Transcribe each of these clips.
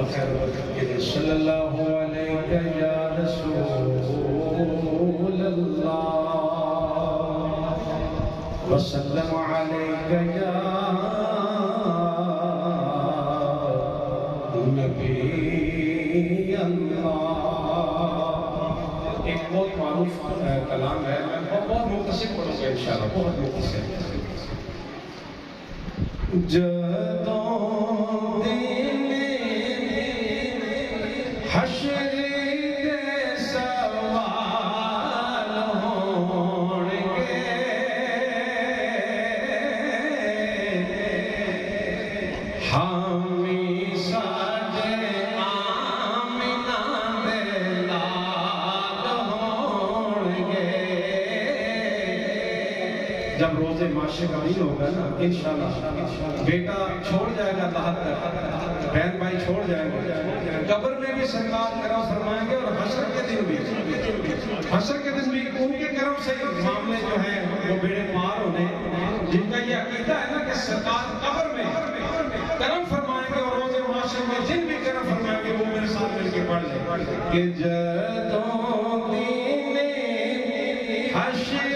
صلی اللہ علیہ یا رسول اللہ وسلم علیہ یا نبی اللہ۔ ایک بہت معروف کلام ہے، میں بہت مختصر پڑھوں گا انشاءاللہ، بہت مختصر۔ جدوں دن حشر کے سوال ہوں گے، حامی ساجے آمنہ دلال ہوں گے۔ جب روز معاشر کا دن ہوگا نا انشاءاللہ، بیٹا چھوڑ جائے گا اللہ تک، بہن بھائی چھوڑ جائیں گے، قبر میں بھی سرکار کرم فرمائیں گے، اور حشر کے دن بھی ان کے کرم سے معاملے جو ہیں وہ بیڑے پار ہونے، جن کا یہ عقیدہ ہے نا کہ سرکار قبر میں کرم فرمائیں گے اور روز معاشر میں جن بھی کرم فرمائیں گے وہ میرے ساتھ مل کے پڑھ لیں کہ جدوں دن حشر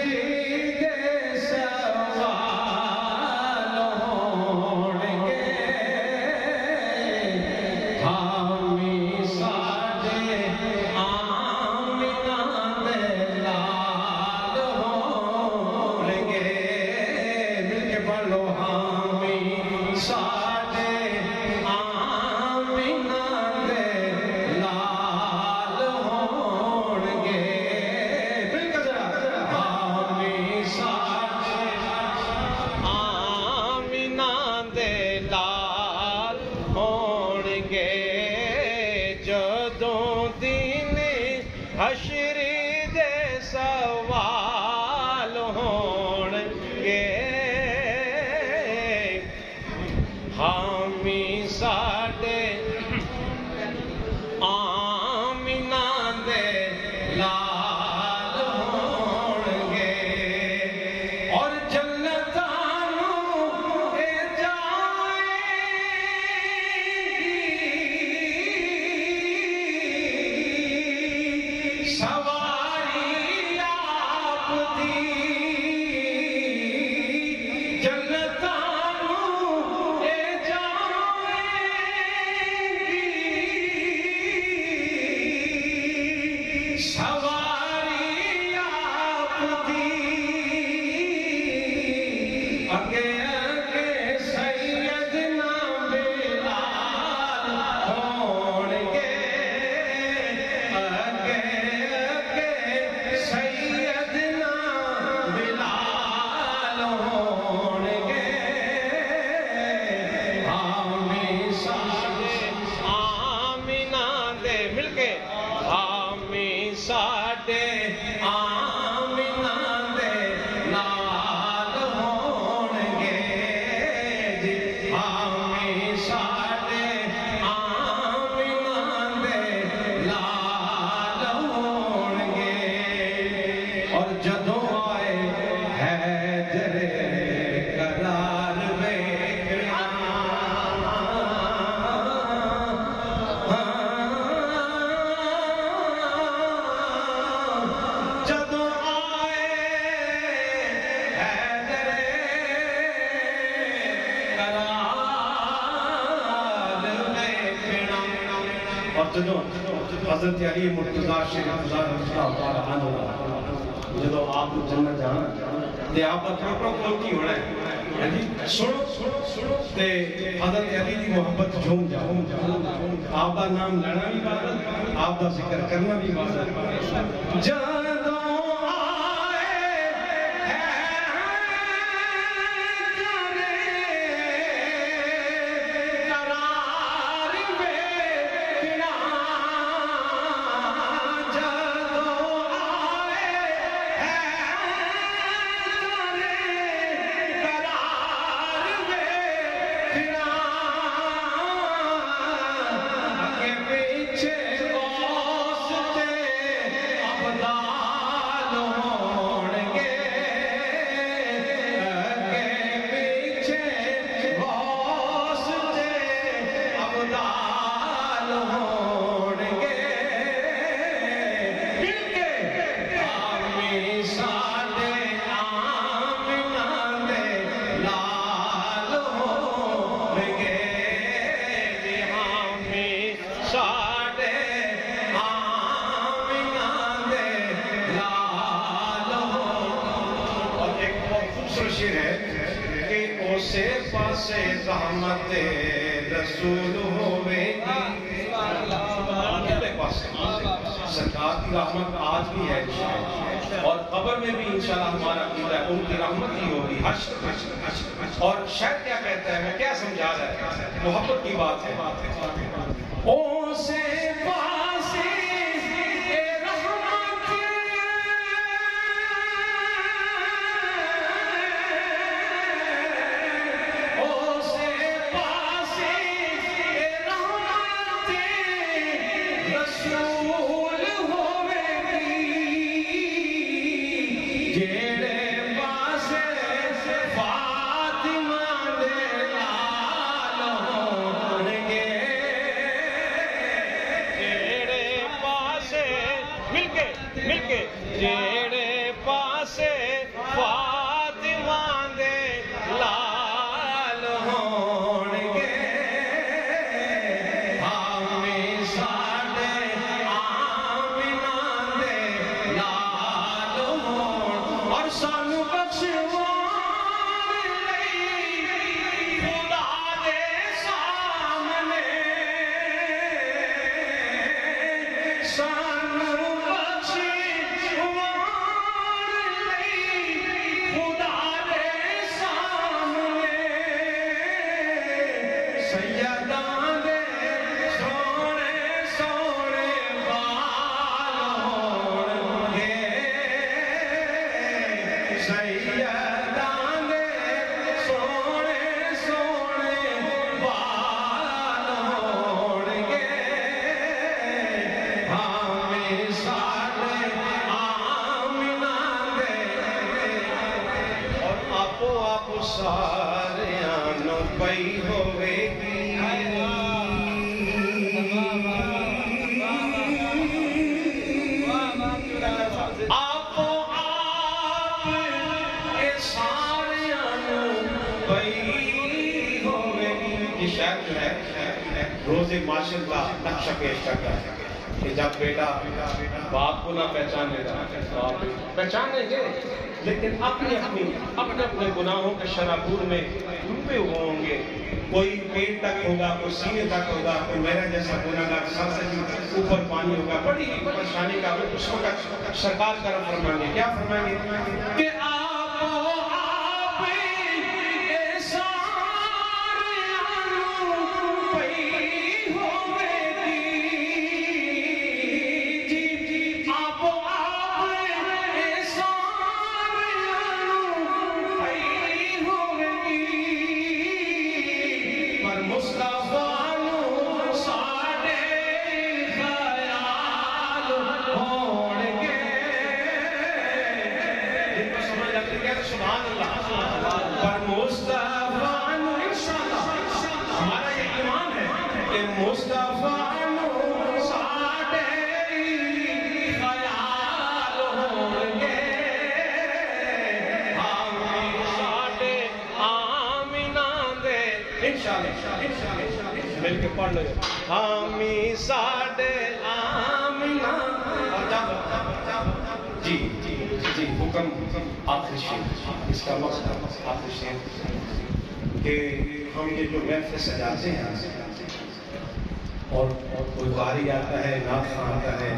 حشر دے سوال ہون گے، حامی ساڈے آمنہ دے لال ہون گے، اور جنتانوں اے جائیں گی، سواری آپ دی جنتانوں اے جائیں گی، سواری آپ دی اگے اگے سیدنا بلال ہون گے، اگے اگے سیدنا بلال ہون گے، حامی ساڈے آمنہ دے مل کے، حامی ساڈے آمنہ دے لال ہون گے، جی حامی ساڈے آمنہ دے لال ہون گے، اور جدوں آئے حیدر قرار ویکھنا، جدوں آئے حیدر قرار ویکھنا، اور جدوں حضرت علی مرتضیٰ شیخ رضا رضی اللہ تعالیٰ عنہ جدوں آپ جنت جانا تے آپ کا کپڑا کھول کی ہونا ہے، سنو تے حضرت علی دی محبت جھوم جاؤ، آپ دا نام لینا بھی عبادت، آپ دا ذکر کرنا بھی عبادت۔ جدوں آئے قرار ویکھنا، جدوں آئے قرار ویکھنا، اگے پیچھے غوث تے عبداللہ زحمت رسول ہوئے گی سرکار کی رحمت آج بھی ہے اور قبر میں بھی انشاءاللہ ہمارا عقیدہ ہے ان کی رحمت ہی ہوگی حشر اور شاید کیا کہتا ہے میں کیا سمجھا رہا ہے محبت کی بات ہے او سے پاسے رحمت او سے پاسے رحمت رسول ہوئے گی جیڑے پاسے فاطمہ دے لال ہون گے جیڑے پاسے مل کے جیڑے پاسے فاطمہ دے لال ہون گے ہمیں ساڑے آمینہ دے لال ہون اور سانو بخشوان لئی خدا دے سامنے سانو بخشوان لئی خدا دے سامنے سیدان دے سونے سونے بال ہون گے سیدان دے سونے سونے بال ہون گے ہمیں ساڑے آمینہ دے اور آپ سارے آنوں پئی ہوئے گی آپ کے سارے آنوں پئی ہوئے گی یہ شاید جو ہے روز معاشر کا نقشہ پیش کرتا ہے کہ جب بیٹا باپ کو نہ پہچانے گا تو آپ پہچانیں گے لیکن اپنے گناہوں کے شرابور میں ڈوبے ہوں گے کوئی پیٹ تک ہوگا کوئی سینے تک ہوگا کوئی میرا جیسا گناہگار سر سے اوپر پانی ہوگا بڑی پریشانی کا اس وقت سرکار کرم فرمائیں گے کیا فرمائیں گے کہ سبحان اللہ پر مصطفیٰ انشاءاللہ ہمارا یہ ایمان ہے کہ مصطفیٰ ساڑے خیال ہوں گے ہمیں ساڑے آمینہ دے انشاءاللہ مل کے پڑھ لو ہمیں ساڑے آمینہ جی حکم آخری شیر اس کا مقصد آخری شیر کہ ہم یہ جو محفل سجاتے ہیں اور کوئی قاری آتا ہے نعت خواں آتا ہے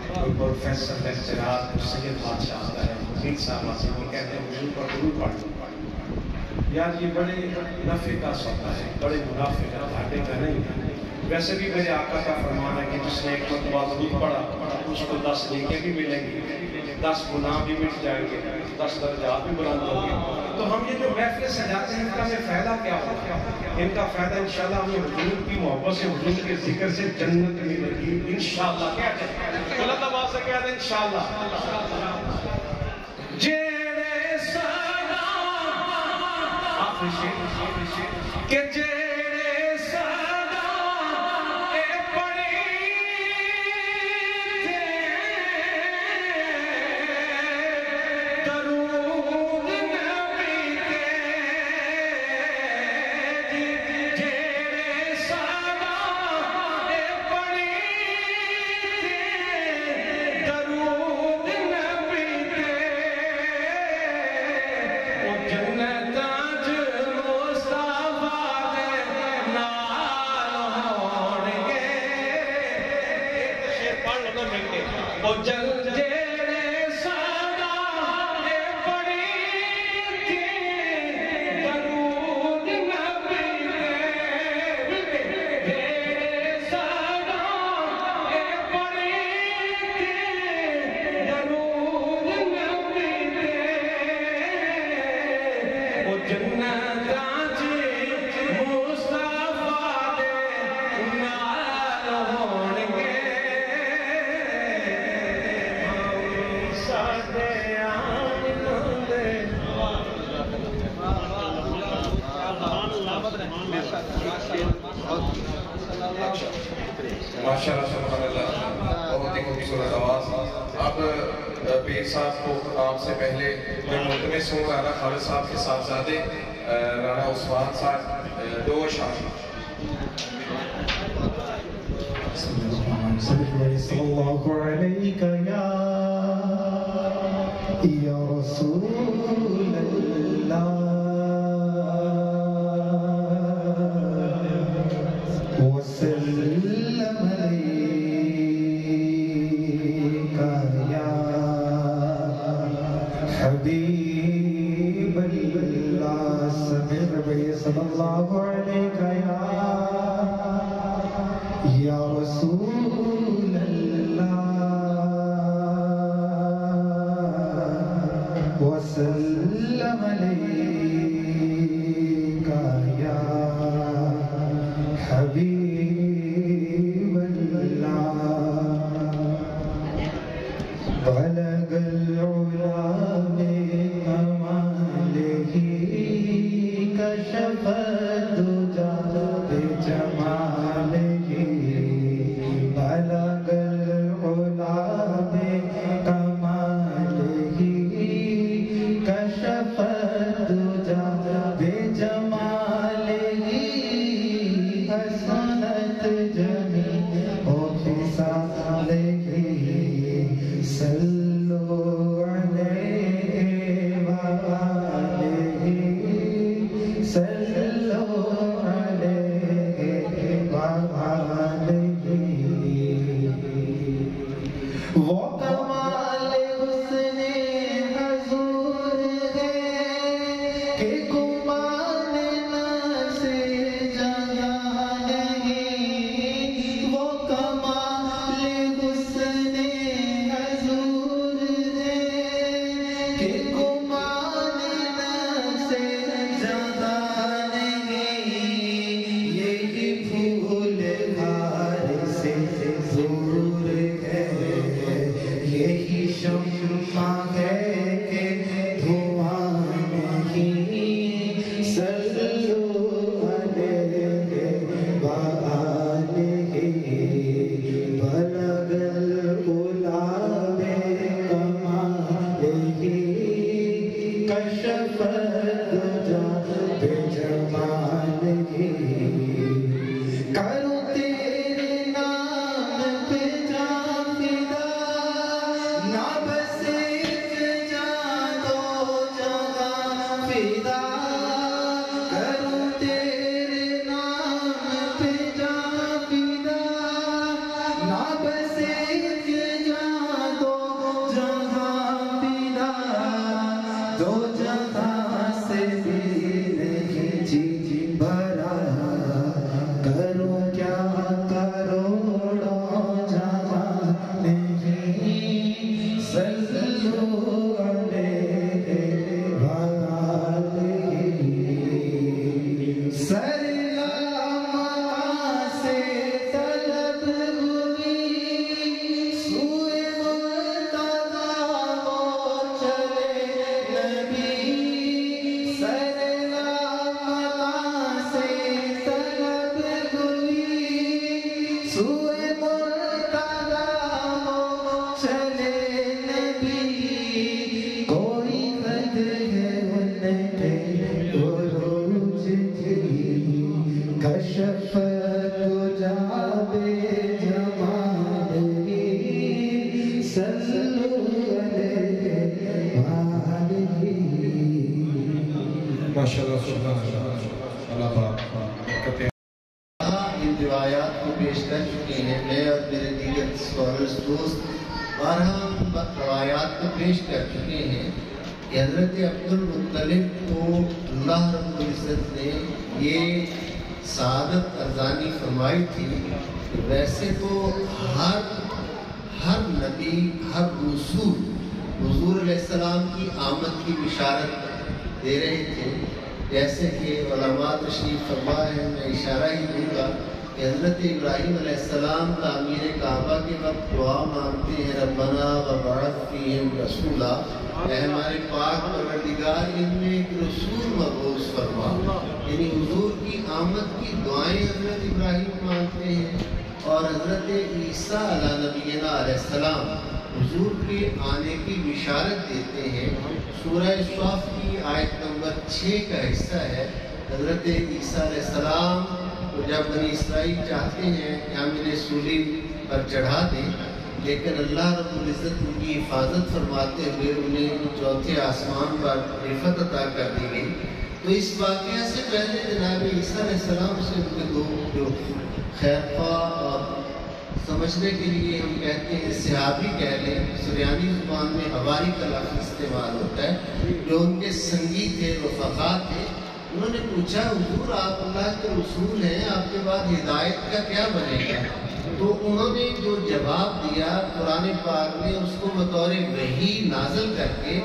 کوئی پروفیسر لیکچرار کوئی سید بادشاہ آتا ہے مزید صاحب آتے ہیں وہ کہتے ہیں حضور پر درود پڑھ یار یہ بڑے نفع کا سودا ہے بڑے منافع کا گھاٹے کا نہیں ویسے بھی میرے آقا کا فرمان ہے کہ جس نے ایک مرتبہ درود پڑھا اس کو 10 نیکیاں بھی ملیں گی 10 گناہ بھی مٹ جائیں گے 10 درجات بھی بلند ہوں گے تو ہم یہ جو محفل سجاتے ہیں ان کا ہمیں فائدہ کیا ہوگا ان کا فائدہ انشاءاللہ ہمیں حضور کی محبت سے حضور کے ذکر سے جنت ملے گی انشاءاللہ کیا کہتے ہیں اللہ تعالیٰ سے کہتے ہیں انشاءاللہ جیڑے سدا آخری شیر کہ جیڑے سدا اے پڑی جنت او جل جیڑے سادا اے بڑی تھی درود نبی دے جیڑے سادا اے بڑی تھی درود نبی دے او جنت آجی مصطفیٰ دے نال ہونگے سادے آمن دے ماشاءاللہ سبحان اللہ، بہت ہی خوبصورت آواز۔ اب پیر صاحب کو خطاب سے پہلے جو ملتمس ہوں رانا خالد صاحب کے صاحبزادے رانا عثمان صاحب دو اشعار۔ صلی اللہ علیہ یا رسول اللہ وسلم علیک یا حبیب اللہ صلی اللہ علیہ یا رسول اللہ وسلم علیک یا حبیب اللہ بلغ العلا بکمالہ کشف الدجى بجمالہ بلغ العلا بکمالہ کشف الدجى بجمالہ حسنت جمیع خصالہ صلوا علیہ وآلہ صلوا علیہ وآلہ وہ کمال حسن حضور ہے کہ گمان نہ سے جگہ نہیں، وہ کمال حسن حضور ہے کہ گمان نہ سے جگہ نہیں، یہی پھول ہار سے زور ہے، یہی شمع ہے کہ دھواں نہیں، صلوا علیہ وآلہ بلغ العلا بکمالہ کشف الدجى بجمالہ کروں تیرے نام پہ جاں فدا، نہ بس ایک جاں دو جہاں فدا، کروں تیرے نام پہ جاں فدا، نہ بس ایک جاں دو جہاں فدا، دو جہاں سے بھی نہیں جی بھرا، کروں کیا کروڑوں جہاں نہیں، صلوا علیہ وآلہ سرگاہ سے طلب ہوئی سوئے مرتضیٰ وہ چلے نبی، سرگاہ سے طلب ہوئی سوئے مرتضیٰ وہ چلے نبی، کوئی حد ہے ان کے عروج کی، کشف الدجى بجمالہ صلوا علیہ وآلہ۔ ماشاءاللہ سبحان اللہ، اللہ پاک برکتیں۔ ان روایات کو پیش کر چکے ہیں، میں اور میرے دیگر اسکالرز دوست بارہا ہم روایات میں پیش کر چکے ہیں کہ حضرت عبد المطلب کو اللہ رب العزت نے یہ سعادت ارزانی فرمائی تھی کہ ویسے تو ہر نبی، ہر رسول حضور علیہ السلام کی آمد کی بشارت دے رہے تھے، جیسے کہ علماء تشریف فرما ہے، میں اشارہ ہی دوں گا کہ حضرت ابراہیم علیہ السلام تعمیر کعبہ کے وقت دعا مانگتے ہیں ربنا وبعث فیہم رسولا، اے ہمارے پاک پروردگار ان میں ایک رسول مبعوث فرما، یعنی حضور کی آمد کی دعائیں حضرت ابراہیم مانگتے ہیں۔ اور حضرت عیسیٰ علیہ نبینا علیہ السلام حضور کے آنے کی بشارت دیتے ہیں۔ سورہ صف کی آیت نمبر 6 کا حصہ ہے۔ حضرت عیسیٰ علیہ السلام کو جب بنی اسرائیل چاہتے ہیں کہ ہم انہیں سولی پر چڑھا دیں، لیکن اللہ رب العزت ان کی حفاظت فرماتے ہوئے انہیں چوتھے آسمان پر رفعت عطا کر دی گئی۔ تو اس واقعہ سے پہلے جناب عیسیٰ علیہ السلام سے ان کے دو جو خیرخواہ اور سمجھنے کے لیے ہم کہتے ہیں صحابی کہہ لیں، سریانی زبان میں حواری کا لفظ استعمال ہوتا ہے، جو ان کے سنگی تھے، رفقا تھے، انہوں نے پوچھا حضور آپ اللہ کے رسول ہیں، آپ کے بعد ہدایت کا کیا بنے گا؟ تو انہوں نے جو جواب دیا قرآن پاک نے اس کو بطور وحی نازل کر کے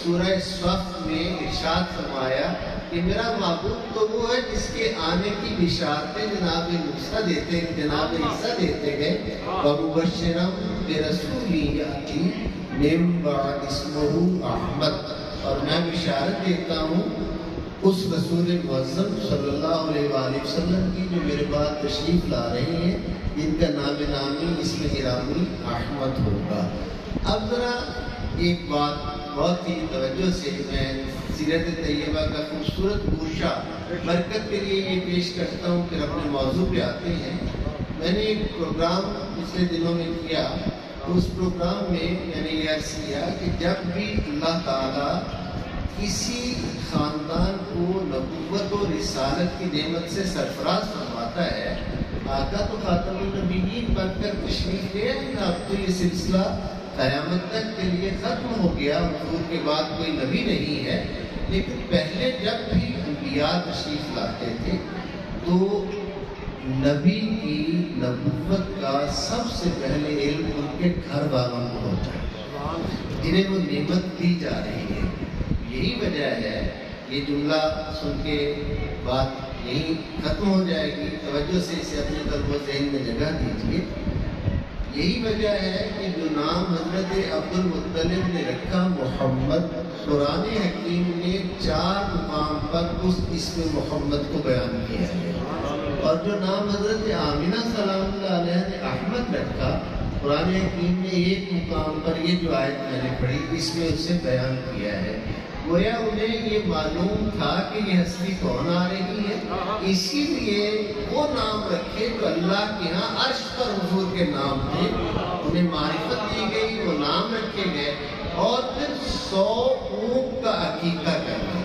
سورہ صف میں ارشاد فرمایا کہ میرا معبود تو وہ ہے جس کے آنے کی بشارتیں جناب عیسیٰ دیتے گئے، وَمُبَشِّرًا بِرَسُولٍ يَأْتِي مِن بَعْدِهِ اسْمُهُ احمد، اور میں بشارت دیتا ہوں اس رسول معظم صلی اللہ علیہ وآلہ وسلم کی جو میرے بعد تشریف لا رہے ہیں، جن کا نام نامی اسم گرامی احمد ہوگا۔ اب ذرا ایک بات بہت ہی توجہ سے میں سیرت طیبہ کا خوبصورت گوشہ برکت کے لیے یہ پیش کرتا ہوں کہ اپنے موضوع پہ آتے ہیں۔ میں نے ایک پروگرام پچھلے دنوں میں کیا، تو اس پروگرام میں میں نے یہ عرض کیا کہ جب بھی اللہ تعالیٰ کسی خاندان کو نبوت و رسالت کی نعمت سے سرفراز فرماتا ہے، آقا تو خاتم النبیین بن کر تشریف لے آئے، اب تو یہ سلسلہ قیامت تک کے لیے ختم ہو گیا، حضور کے بعد کوئی نبی نہیں ہے، لیکن پہلے جب بھی انبیاء تشریف لاتے تھے تو نبی کی نبوت کا سب سے پہلے علم ان کے گھر والوں کو ہوتا ہے جنہیں وہ نعمت دی جا رہی ہے۔ یہی وجہ ہے، یہ جملہ سن کے بات یہی ختم ہو جائے گی، توجہ سے اسے اپنے قلب و ذہن میں جگہ دیجیے۔ یہی وجہ ہے کہ جو نام حضرت عبد المطلب نے رکھا محمد، قرآن حکیم نے 4 مقام پر اس اسم محمد کو بیان کیا ہے، اور جو نام حضرت آمنہ سلام اللہ علیہ نے احمد رکھا، قرآن حکیم نے 1 مقام پر یہ جو آیت میں نے پڑھی اس میں اسے بیان کیا ہے۔ گویا انہیں یہ معلوم تھا کہ یہ ہستی کون آ رہی ہے، اسی لیے وہ نام رکھے جو اللہ کے ہاں عرش پر حضور کے نام تھے، انہیں معرفت دی گئی، وہ نام رکھے گئے، اور پھر 100 اونٹ کا عقیقہ کرنا۔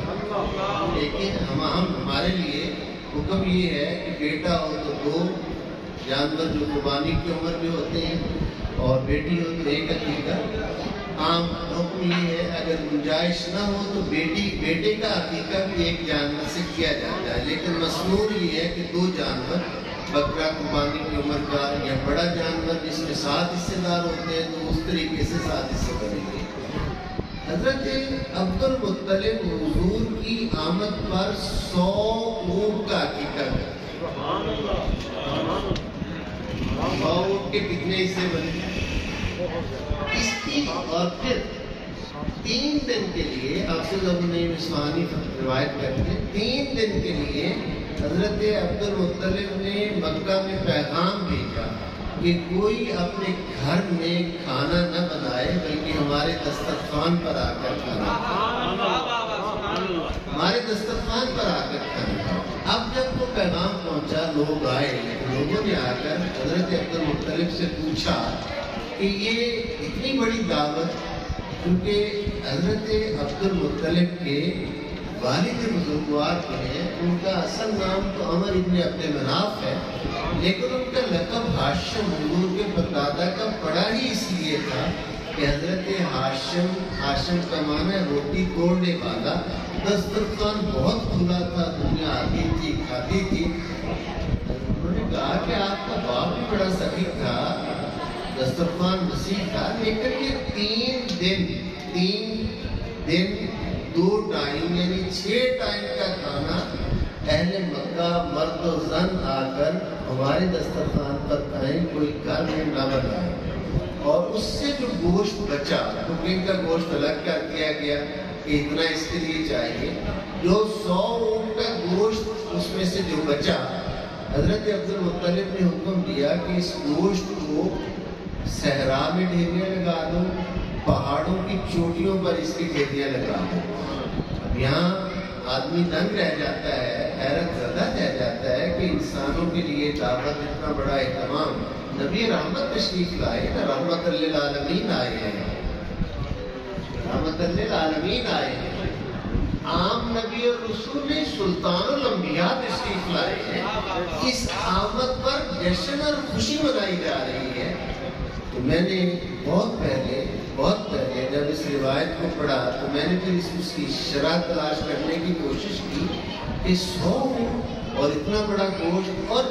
لیکن ہمارے لیے حکم یہ ہے کہ بیٹا ہو تو 2 جانور جو قربانی کی عمر میں ہوتے ہیں، اور بیٹی ہو تو 1 عقیقہ۔ عام حکم یہ ہے اگر گنجائش نہ ہو تو بیٹے کا عقیقہ بھی 1 جانور سے کیا جاتا ہے، لیکن مسنون یہ ہے کہ 2 جانور، بکرا قربانی کی عمر کا یا بڑا جانور جس میں 7 حصے دار ہوتے ہیں تو اس طریقے سے 7 حصے بنیں گے۔ حضرت عبد المطلب حضور کی آمد پر 100 اونٹ کا عقیقہ کرتے ہیں۔ 100 اونٹ کے کتنے حصے بنے؟ اس کی اور پھر 3 دن کے لیے حافظ ابو نعیم اصفہانی روایت کرتے ہیں، 3 دن کے لیے حضرت عبد المطلب نے مکہ میں پیغام بھیجا کہ کوئی اپنے گھر میں کھانا نہ بنائے بلکہ ہمارے دسترخوان پر آ کر کھانا، ہمارے دسترخوان پر آ کر کھانا۔ اب جب وہ پیغام پہنچا، لوگ آئے، لوگوں نے آ کر حضرت عبد المطلب سے پوچھا کہ یہ اتنی بڑی دعوت، کیونکہ حضرت عبد المطلب کے والد بزرگوار جو ہیں ان کا اصل نام تو عمر ابن عبد مناف ہے، لیکن ان کا لقب ہاشم حضور کے پردادا کا پڑا ہی اس لیے تھا کہ حضرت ہاشم کا معنی ہے روٹی توڑنے والا، دسترخوان بہت کھلا تھا، دنیا آتی تھی کھاتی تھی۔ انہوں نے کہا کہ آپ کا باپ بھی بڑا سخی تھا، دسترخوان وسیع تھا، لیکن یہ 3 دن 2 ٹائم یعنی 6 ٹائم کا کھانا اہل مکہ مرد و زن آ کر ہمارے دسترخوان پر کھائیں، کوئی گھر میں نہ بنائے، اور اس سے جو گوشت بچا، کوکنگ کا گوشت الگ کر دیا گیا کہ اتنا اس کے لیے چاہیے، جو 100 اونٹ کا گوشت اس میں سے جو بچا، حضرت عبد المطلب نے حکم دیا کہ اس گوشت کو صحرا میں ڈھیریاں لگا دو، پہاڑوں کی چوٹیوں پر اس کی ڈھیریاں لگا دو۔ اب یہاں آدمی دنگ رہ جاتا ہے، حیرت زدہ رہ جاتا ہے کہ انسانوں کے لیے دعوت اتنا بڑا اہتمام، نبی رحمت تشریف لائے نا، رحمت للعالمین آئے ہیں، رحمت للعالمین آئے ہیں، عام نبی اور رسول نے سلطان الانبیاء تشریف لائے ہیں، اس آمد پر جشن اور خوشی منائی جا رہی ہے۔ تو میں نے بہت پہلے جب اس روایت کو پڑھا تو میں نے پھر اس کی شرح تلاش کرنے کی کوشش کی کہ 100 اور اتنا بڑا گوشت، اور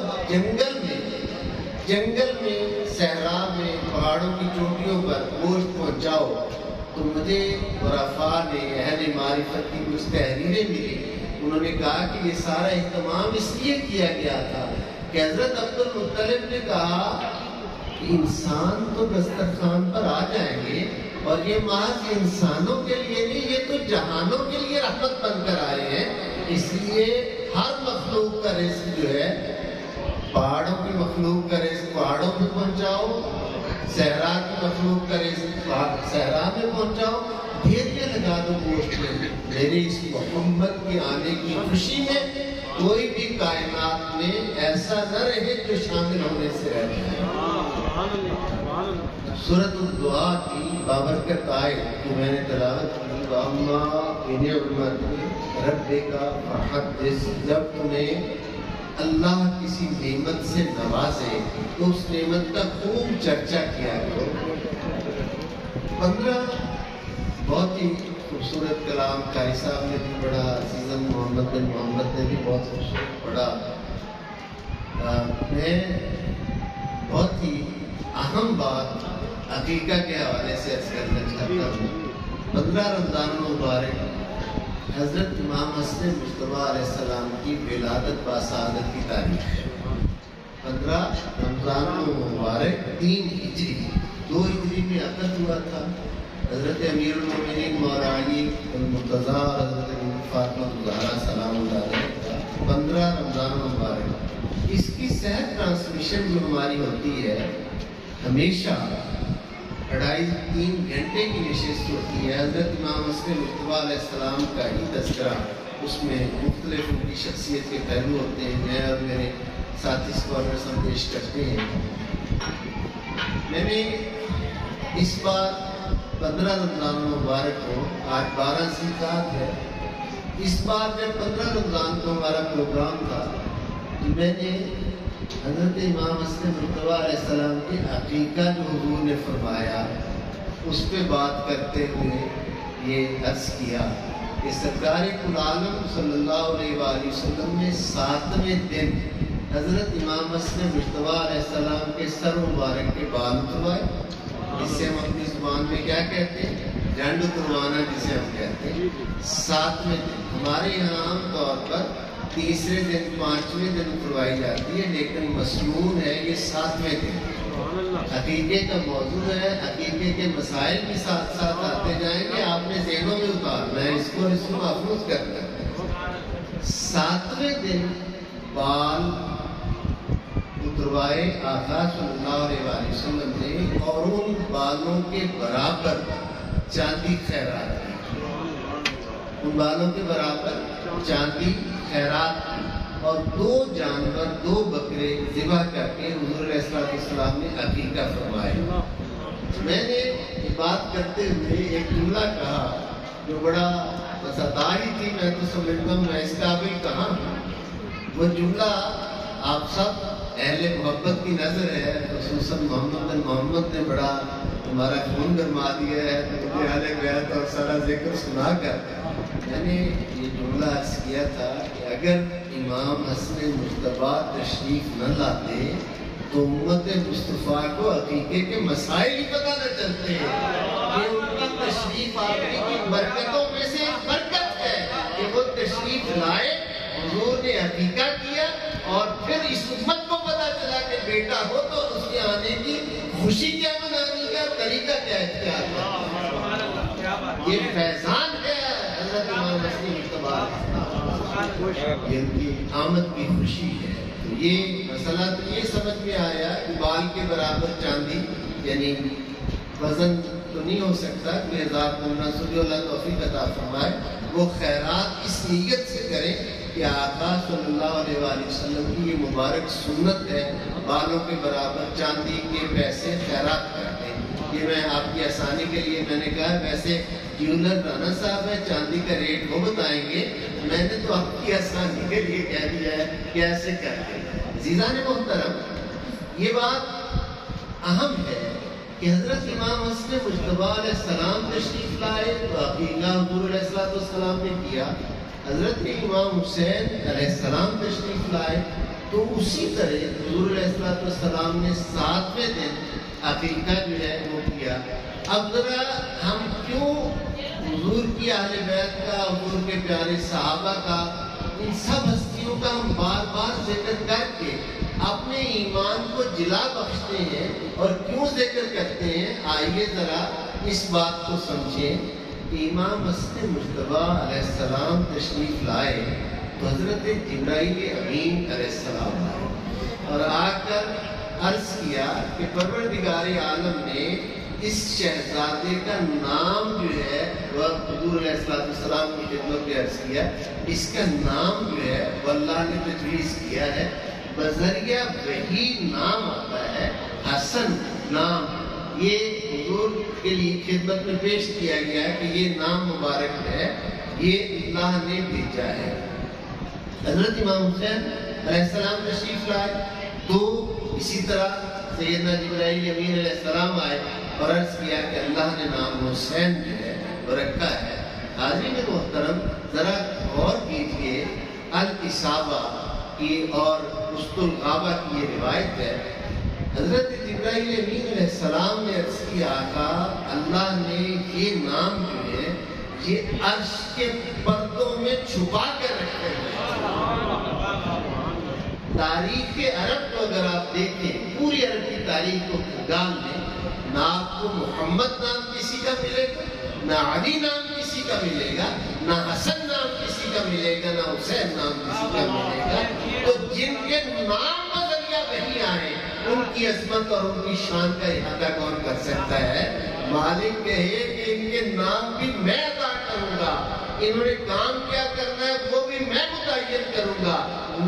جنگل میں صحرا میں پہاڑوں کی چوٹیوں پر گوشت پہنچاؤ، تو مجھے عرفاء نے، اہل معرفت کی کچھ تحریریں ملی، انہوں نے کہا کہ یہ سارا اہتمام اس لیے کیا گیا تھا کہ حضرت عبد المطلب نے کہا کہ انسان تو دسترخوان پر آ جائیں گے، اور یہ محض انسانوں کے لیے نہیں، یہ تو جہانوں کے لیے رحمت بن کر آئے ہیں، اس لیے ہر مخلوق کا رزق جو ہے، پہاڑوں کی مخلوق کا رزق پہاڑوں میں پہنچاؤ، صحرا کی مخلوق کا رزق صحرا میں پہنچاؤ، ڈھیریاں لگا دو گوشت میں۔ میرے اس محمد کے آنے کی خوشی میں کوئی بھی کائنات میں ایسا نہ رہے جو شامل ہونے سے رہ جائے۔ سورۃ الدعا کی بابرکت آیت جو میں نے تلاوت کی، وَأَمَّا بِنِعْمَتِ رَبِّكَ فَحَدِّثْ، جب تمہیں اللہ کسی نعمت سے نوازے تو اس نعمت کا خوب چرچا کیا کرو۔ 15 بہت ہی خوبصورت کلام قاری صاحب نے بھی پڑھا، عزیزم محمد بن محمد نے بھی بہت خوبصورت پڑھا۔ میں بہت ہی اہم بات عقیقہ کے حوالے سے عرض کرنا چاہتا ہوں۔ 15 رمضان المبارک حضرت امام حسن مصطفیٰ علیہ السلام کی ولادت باسعادت کی تاریخ ہے۔ 15 رمضان المبارک 3 ہجری، 2 ہجری میں عقد ہوا تھا۔ حضرت امیر المومنین مولا علی المرتضیٰ اور حضرت فاطمہ الزہرا سلام اللہ علیہ کا 15 رمضان المبارک۔ اس کی صحت ٹرانسمیشن جو ہماری ہوتی ہے ہمیشہ 2.5-3 گھنٹے کی نشست ہوتی ہے۔ حضرت امام حسن مصطفیٰ علیہ السلام کا ہی تذکرہ، اس میں مختلف ان کی شخصیت کے پہلو ہوتے ہیں، میں اور میرے ساتھی اسکالرز ہم پیش کرتے ہیں۔ میں نے اس بار 15 رمضان مبارک کو، آج 12 ذوالقعدہ ہے، اس بار جب 15 رمضان کو ہمارا پروگرام تھا تو میں نے حضرت امام حسن مصطفیٰ علیہ السلام کے عقیقہ جو حضور نے فرمایا اس پہ بات کرتے ہوئے یہ عرض کیا کہ سرکار کل عالم صلی اللہ علیہ وآلہ وسلم نے 7ویں دن حضرت امام حسن مصطفیٰ علیہ السلام کے سر مبارک کے بال اتروائے، جس سے ہم اپنی زبان میں کیا کہتے ہیں، جنڈ اتروانا جسے ہم کہتے ہیں۔ 7ویں دن ہمارے یہاں عام طور پر تیسرے دن 5ویں دن اتروائی جاتی ہے، لیکن مسنون ہے یہ 7ویں دن۔ عقیقے کا موضوع ہے، عقیقے کے مسائل بھی ساتھ ساتھ آتے جائیں گے، آپ نے ذہنوں میں اتارنا ہے، اس کو محفوظ کرنا ہے۔ 7ویں دن بال اتروائے آقا صلی اللہ علیہ وآلہ وسلم نے، اور ان بالوں کے برابر چاندی خیرات کی، ان بالوں کے برابر چاندی خیرات کی، اور 2 جانور 2 بکرے ذبح کر کے حضور علیہ السلام نے عقیقہ فرمایا۔ میں نے یہ بات کرتے ہوئے ایک جملہ کہا جو بڑا مزیدار تھی، میں تو سمجھتا ہوں میں اس قابل کہاں ہوں۔ وہ جملہ آپ سب اہل محبت کی نظر ہے، خصوصاً محمد بن محمد نے بڑا ہمارا خون گرما دیا ہے، تو مجھے اہل بیت اور سارا ذکر سنا کر میں نے یہ جملہ عرض کیا تھا کہ اگر امام حسن مجتبیٰ تشریف نہ لاتے تو امت مصطفیٰ کو عقیقے کے مسائل ہی پتہ نہ چلتے ہیں۔ یہ ان کی تشریف آوری کی برکتوں میں سے ایک برکت ہے کہ وہ تشریف لائے، حضور نے عقیقہ کیا، اور پھر اس امت کو پتہ چلا کہ بیٹا ہو تو اس کے آنے کی خوشی کیا منانے کا طریقہ کیا اختیار کرنا۔ یہ فیضان ہے حضرت امام حسن مجتبیٰ، یہ ان کی آمد کی خوشی ہے۔ تو یہ مسئلہ تو یہ سمجھ میں آیا کہ بال کے برابر چاندی، یعنی وزن تو نہیں ہو سکتا، کوئی ہزار پنہ سو جو اللہ توفیق عطا فرمائے، وہ خیرات اس نیت سے کریں کہ آقا صلی اللہ علیہ وآلہ وسلم کی یہ مبارک سنت ہے، بالوں کے برابر چاندی کے پیسے خیرات کرتے ہیں۔ یہ میں آپ کی آسانی کے لیے میں نے کہا، ویسے جیولر رانا صاحب ہے، چاندی کا ریٹ وہ بتائیں گے، میں نے تو آپ کی آسانی کے لیے کہہ دیا ہے کہ ایسے کرتے ہیں۔ عزیزان محترم، یہ بات اہم ہے کہ حضرت امام حسن مجتبیٰ علیہ السلام تشریف لائے تو عقیقہ حضور علیہ السلام نے کیا، حضرت امام حسین علیہ السلام تشریف لائے تو اسی طرح حضور علیہ السلام نے 7ویں دن عقیقہ جو ہے وہ کیا۔ اب ذرا ہم کیوں حضور کی اہل بیت کا، حضور کے پیارے صحابہ کا، ان سب ہستیوں کا ہم بار بار ذکر کر کے اپنے ایمان کو جلا بخشتے ہیں اور کیوں ذکر کرتے ہیں؟ آئیے ذرا اس بات کو سمجھیں کہ امام حسن مجتبیٰ علیہ السلام تشریف لائے تو حضرت جبرائیل امین علیہ السلام آئے اور آ کر عرض کیا کہ پروردگار عالم نے اس شہزادے کا نام جو ہے وہ حضور علیہ السلام کی خدمت میں عرض کیا، اس کا نام جو ہے وہ اللہ نے تجویز کیا ہے، بذریعہ وہی نام آتا ہے حسن نام، یہ حضور کے لیے خدمت میں پیش کیا گیا ہے کہ یہ نام مبارک ہے، یہ اللہ نے بھیجا ہے۔ حضرت امام حسین علیہ السلام تشریف لائے تو اسی طرح سیدنا جبرائیل امین علیہ السلام آئے اور عرض کیا کہ اللہ نے نام حسین جو ہے وہ رکھا ہے۔ حاضرین محترم، ذرا غور کیجئے، الاصابہ کی اور مست الغابہ کی یہ روایت ہے، حضرت جبرائیل امین علیہ السلام نے عرض کیا آقا اللہ نے یہ نام جو ہے یہ عرش کے پردوں میں چھپا کر رکھے ہیں۔ تاریخ عرب کو اگر آپ دیکھیں، پوری عرب کی تاریخ کو ڈال دیں، نہ آپ کو محمد نام کسی کا ملے گا، نہ علی نام کسی کا ملے گا، نہ حسن نام کسی کا ملے گا، نہ حسین نام کسی کا ملے گا۔ تو جن کے نام بذریعہ وحی آئے ان کی عظمت اور ان کی شان کا احاطہ کون کر سکتا ہے؟ مالک کہے کہ ان کے نام بھی میں عطا کروں گا، انہوں نے کام کیا کرنا ہے وہ بھی میں متعین کروں گا،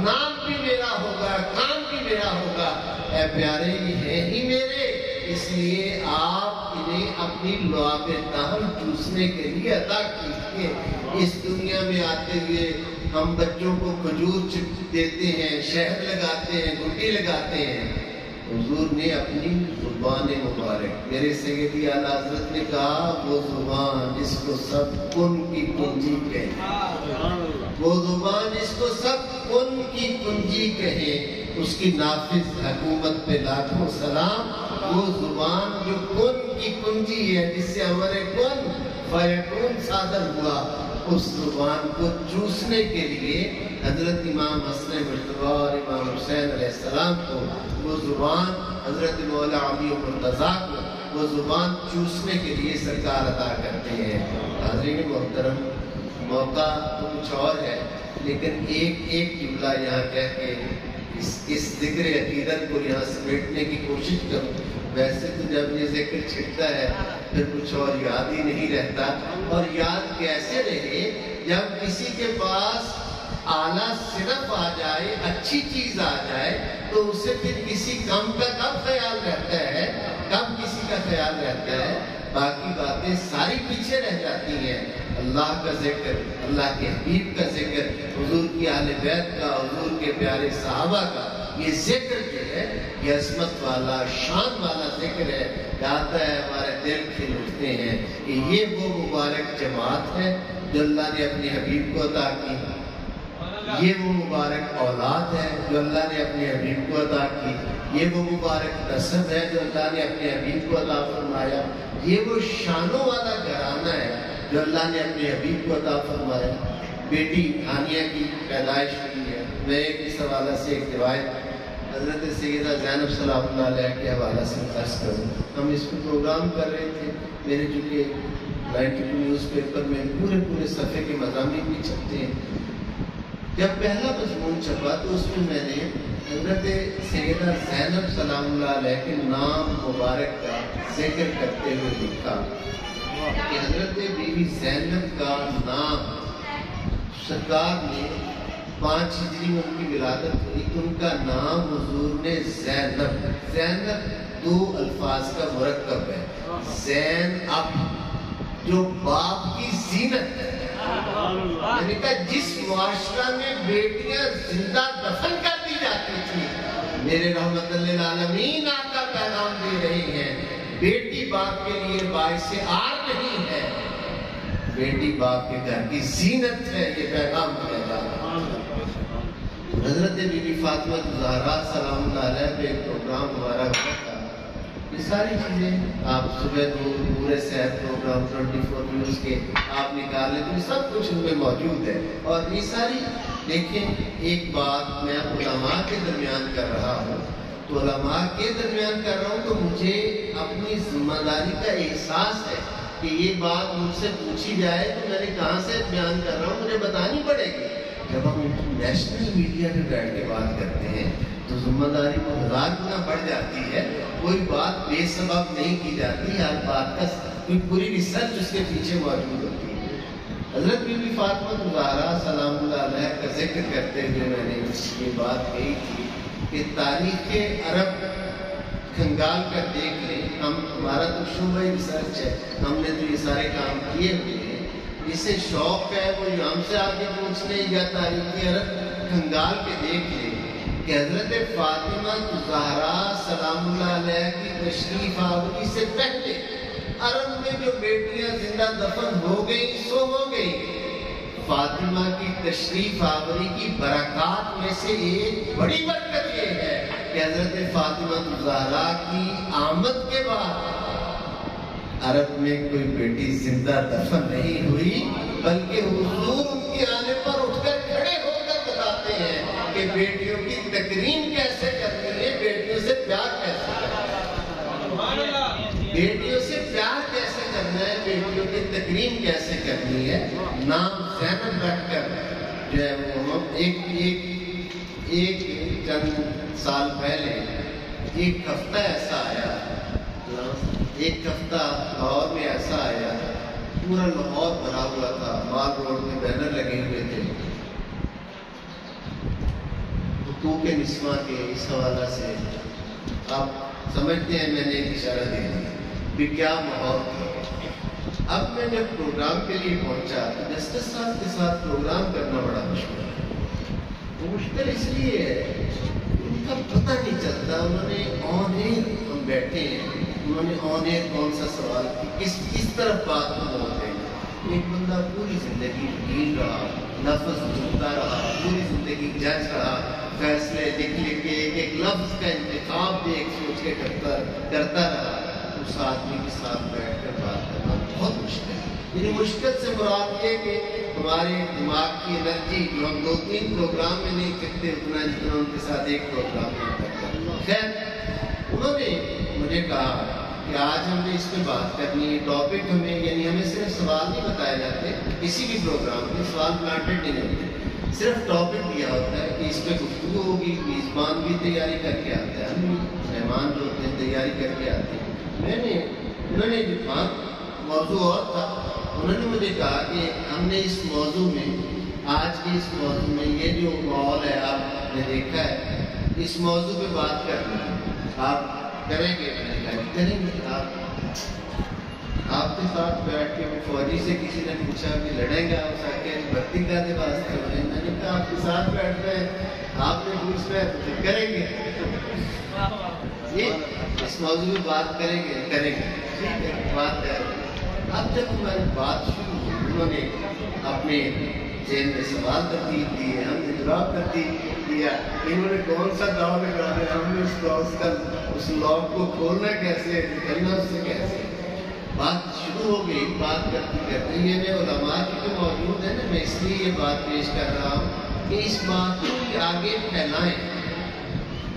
نام بھی میرا ہوگا، کام بھی میرا ہوگا۔ اے پیارے یہ ہیں ہی میرے، اس لیے آپ انہیں اپنی لعاب طعن چوسنے کے لیے عطا کیجیے۔ اس دنیا میں آتے ہوئے ہم بچوں کو کھجور دیتے ہیں، شہد لگاتے ہیں، گٹی لگاتے ہیں، حضور نے اپنی زبان مبارک، میرے سیدی اعلیٰ حضرت نے کہا وہ زبان جس کو سب کن کی کنجی کہے، وہ زبان جس کو سب کن کی کنجی کہے، اس کی نافذ حکومت پہ لاکھوں سلام۔ وہ زبان جو کن کی کنجی ہے، جس سے ہمارے کن فیکون صادر ہوا، اس زبان کو چوسنے کے لیے حضرت امام حسن مجتبیٰ اور امام حسین علیہ السلام کو وہ زبان، حضرت مولا علی مرتضیٰ کو وہ زبان چوسنے کے لیے سرکار عطا کرتے ہیں۔ حاضرین محترم، موقع تو کچھ اور ہے، لیکن ایک جملہ یہاں کہہ کے اس ذکر عقیدت کو یہاں سمیٹنے کی کوشش کروں۔ ویسے تو جب یہ ذکر چھٹتا ہے پھر کچھ اور یاد ہی نہیں رہتا، اور یاد کیسے رہے جب کسی کے پاس اعلیٰ صرف آ جائے، اچھی چیز آ جائے تو اسے پھر کسی کم کا کب خیال رہتا ہے، کب کسی کا خیال رہتا ہے، باقی باتیں ساری پیچھے رہ جاتی ہیں۔ اللہ کا ذکر، اللہ کے حبیب کا ذکر، حضور کی اہل بیت کا، حضور کے پیارے صحابہ کا، یہ ذکر جو ہے یہ عظمت والا شان والا ذکر ہے، آتا ہے ہمارے دل کھل اٹھتے ہیں کہ یہ وہ مبارک جماعت ہے جو اللہ نے اپنے حبیب کو عطا کی، یہ وہ مبارک اولاد ہے جو اللہ نے اپنے حبیب کو عطا کی، یہ وہ مبارک نسب ہے جو اللہ نے اپنے حبیب کو عطا فرمایا، یہ وہ شانوں والا گھرانہ ہے جو اللہ نے اپنے حبیب کو عطا فرمایا۔ بیٹی ہانیہ کی پیدائش ہوئی ہے۔ میں ایک اس حوالہ سے ایک روایت حضرت سیدہ زینب سلام اللہ علیہ کے حوالہ سے عرض کروں۔ ہم اس پر پروگرام کر رہے تھے، میرے چونکہ 92 نیوز پیپر میں پورے صفحے کے مضامین بھی چھپتے ہیں۔ جب پہلا مضمون چھپا تو اس میں نے حضرت سیدہ زینب سلام اللہ علیہ کے نام مبارک کا ذکر کرتے ہوئے لکھا کہ حضرت بی بی زینب کا نام سرکار نے 5 ہجری میں ان کی ولادت ہوئی، ان کا نام حضور نے زینب 2 الفاظ کا مرکب ہے، زین اب جو باپ کی زینت ہے، یعنی کہ جس معاشرہ میں بیٹیاں زندہ دفن کر دی جاتی تھی، میرے رحمت للعالمین آقا پیغام دے رہے ہیں بیٹی باپ کے لیے باعث عار نہیں ہے، بیٹی باپ کے گھر کی زینت ہے، یہ پیغام دیا جا رہا ہے۔ حضرت بی بی فاطمہ زہرا سلام اللہ علیہ پہ ایک پروگرام ہمارا ہوا تھا، یہ ساری چیزیں آپ صبح کو پورے صحت پروگرام 24 نیوز کے آپ نکالیں تو سب کچھ ان میں موجود ہے۔ اور یہ ساری دیکھیں، ایک بات میں علماء کے درمیان کر رہا ہوں تو علماء کے درمیان کر رہا ہوں تو مجھے اپنی ذمہ داری کا احساس ہے کہ یہ بات مجھ سے پوچھی جائے تو میں نے کہاں سے بیان کر رہا ہوں مجھے بتانی پڑے گی۔ جب ہم نیشنل میڈیا پہ بیٹھ کے بات کرتے ہیں تو ذمہ داری کو 1000 گنا بڑھ جاتی ہے، کوئی بات بے سبب نہیں کی جاتی، ہر بات کا کوئی پوری ریسرچ اس کے پیچھے موجود ہوتی ہے۔ حضرت بی بی فاطمہ زہرا سلام اللہ علیہ کا ذکر کرتے ہوئے میں نے یہ بات کہی تھی کہ تاریخ عرب کھنگال کر دیکھ لیں، ہمارا تو شعبہ ریسرچ ہے، ہم نے تو یہ سارے کام کیے ہوئے ہیں، جسے شوق ہے وہ ہم سے آگے پہنچنے یا تاریخ عرب کھنگال کے دیکھ لیں کہ حضرت فاطمہ زہرا سلام اللہ علیہ کی تشریف آوری سے پہلے عرب میں جو بیٹیاں زندہ دفن ہو گئی سو ہو گئی، فاطمہ کی تشریف آوری کی برکات میں سے ایک بڑی برکت یہ ہے کہ حضرت فاطمہ زہرا کی آمد کے بعد عرب میں کوئی بیٹی زندہ دفن نہیں ہوئی، بلکہ حضور ان کے آنے پر اٹھ کر کھڑے ہو کر بتاتے ہیں کہ بیٹیوں کی تکریم کیسے کرنی ہے، بیٹیوں سے پیار کیسے کرنا ہے، بیٹیوں سے پیار کیسے کرنا ہے، بیٹیوں کی تکریم کیسے کرنی ہے۔ نام زینب رکھ کر جو ہے وہ ایک چند سال پہلے ایک ہفتہ ایسا آیا، ایک ہفتہ لاہور میں ایسا آیا، پورا لاہور بھرا ہوا تھا، مال روڈ میں بینر لگے ہوئے تھے حقوق نسواں کے اس حوالہ سے۔ آپ سمجھتے ہیں میں نے ایک اشارہ دے دیا کہ کیا ماحول تھا۔ اب میں جب پروگرام کے لیے پہنچا تو جسٹس صاحب کے ساتھ پروگرام کرنا بڑا مشکل ہے، وہ مشکل اس لیے ہے ان کا پتہ نہیں چلتا، انہوں نے آن ایئر ہم بیٹھے ہیں، انہوں نے آن ایئر کون سا سوال کس طرف بات کو موڑتے ہیں۔ ایک بندہ پوری زندگی وکیل رہا، لفظ چنتا رہا، پوری زندگی جج رہا، فیصلے لکھ کے ایک لفظ کا انتخاب بھی ایک سوچ کے کرتا رہا، اس آدمی کے ساتھ بیٹھ کر بات کرنا بہت مشکل ہے۔ یعنی مشکل سے مراد یہ کہ ہمارے دماغ کی انرجی جو ہم 2-3 پروگرام میں نہیں کرتے اتنا جتنا ان کے ساتھ ایک پروگرام میں کرتا۔ خیر، انہوں نے مجھے کہا کہ آج ہم نے اس پہ بات کرنی ہے، ٹاپک ہمیں صرف سوال نہیں بتائے جاتے، کسی بھی پروگرام میں سوال پلانٹڈ نہیں ہوتے، صرف ٹاپک دیا ہوتا ہے کہ اس پہ گفتگو ہوگی، میزبان بھی تیاری کر کے آتا ہے، ہم مہمان جو ہوتے ہیں تیاری کر کے آتے ہیں۔ انہوں نے موضوع اور تھا، انہوں نے مجھے کہا کہ ہم نے اس موضوع میں آج کے اس موضوع میں یہ جو ماحول ہے آپ نے دیکھا ہے، اس موضوع پہ بات کرنی ہے، آپ کریں گے؟ میں نے کہا کریں گے۔ آپ آپ کے ساتھ بیٹھ کے فوجی سے کسی نے پوچھا کہ لڑیں گا اس کے بھرتی کرنے واسطے ہوئے، میں نے کہا آپ کے ساتھ بیٹھ رہے ہیں، آپ نے پوچھ رہے تو پھر کریں گے، یہ اس موضوع میں بات کریں گے ٹھیک ہے بات کر رہے ہیں۔ اب جب ہماری بات شروع ہوئی، انہوں نے اپنے ذہن میں سوال ترتیب دیے، ہم نے جواب ترتیب دیا، انہوں نے کون سا داؤ نکالا، ہم نے اس لاک کو کھولنا کیسے، نکلنا اس سے کیسے، بات شروع ہو گئی۔ بات کرتے کرتے یہ میں علماء کی جو موجود ہے نا، میں اس لیے یہ بات پیش کر رہا ہوں کہ اس بات کو آگے پھیلائیں،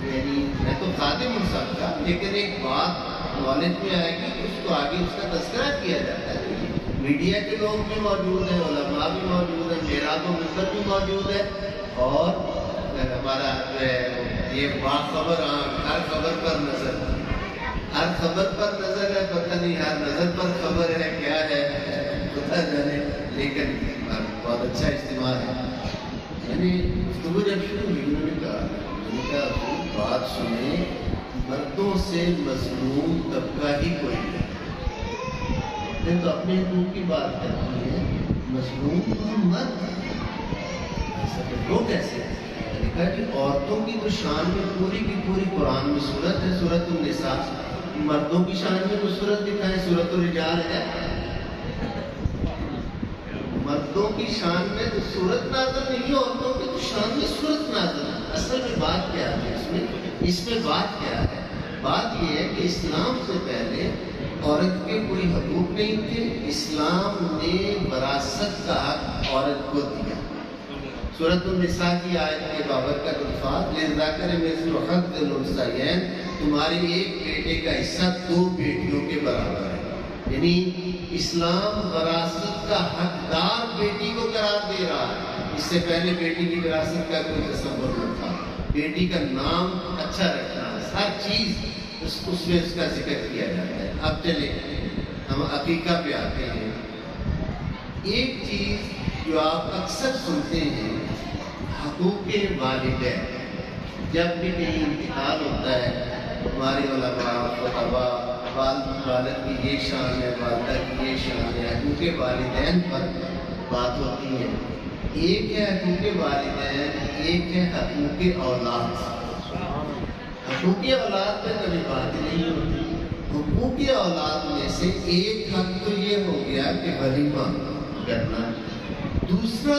یعنی میں تو خادم ہو سکتا، لیکن ایک بات نالج میں آئے گی، اس کو آگے اس کا تذکرہ کیا جاتا ہے۔ میڈیا کے لوگ بھی موجود ہیں، علماء بھی موجود ہیں، میراب و منبر بھی موجود ہے، اور ہمارا جو ہے یہ باخبر ہر خبر پر نظر، ہر خبر پر نظر ہے، پتہ نہیں ہر نظر پر خبر ہے کیا ہے پتہ جانے، لیکن بہت اچھا اجتماع ہے۔ یعنی گفتگو جب شروع ہوئی، انہوں نے کہا بات سنیں، مردوں سے مظلوم طبقہ ہی کوئی نہیں، تو اپنے حقوق کی بات کرتی ہے، مظلوم تو مرد، ایسا کہ وہ کیسے؟ کہا کہ عورتوں کی تو شان میں پوری کی پوری قرآن میں صورت ہے، سورۃ النساء، مردوں کی شان میں کوئی صورت دکھائے، سورۃ الرجال ہے، مردوں کی شان میں تو صورت نازل نہیں، عورتوں کی تو شان میں صورت نازل ہے۔ اصل میں بات کیا ہے اس میں بات کیا ہے؟ بات یہ ہے کہ اسلام سے پہلے عورت کے کوئی حقوق نہیں تھے، اسلام نے وراثت کا حق عورت کو دیا۔ سورۃ النساء کی آیت کے بابرکت الفاظ، للذکر مثل حظ الانثیین، تمہارے ایک بیٹے کا حصہ دو بیٹیوں کے برابر ہے، یعنی اسلام وراثت کا حقدار بیٹی کو قرار دے رہا ہے۔ اس سے پہلے بیٹی کی وراثت کا کوئی تصور نہ تھا، بیٹی کا نام اچھا رکھنا، ہر چیز اس میں اس کا ذکر کیا جاتا ہے۔ اب چلے ہم عقیقہ پہ آتے ہیں۔ ایک چیز جو آپ اکثر سنتے ہیں، حقوق والدین، جب بھی کہیں انتقال ہوتا ہے، ہمارے علماء خطبہ والد کی یہ شان ہے، والدہ کی یہ شان ہے، حقوق والدین پر بات ہوتی ہے۔ ایک ہے حقوق والدین، ایک ہے حقوق اولاد۔ حقوق اولاد میں کبھی بات نہیں ہوتی۔ حقوق اولاد میں سے ایک حق تو یہ ہو گیا کہ ولیمہ کرنا، دوسرا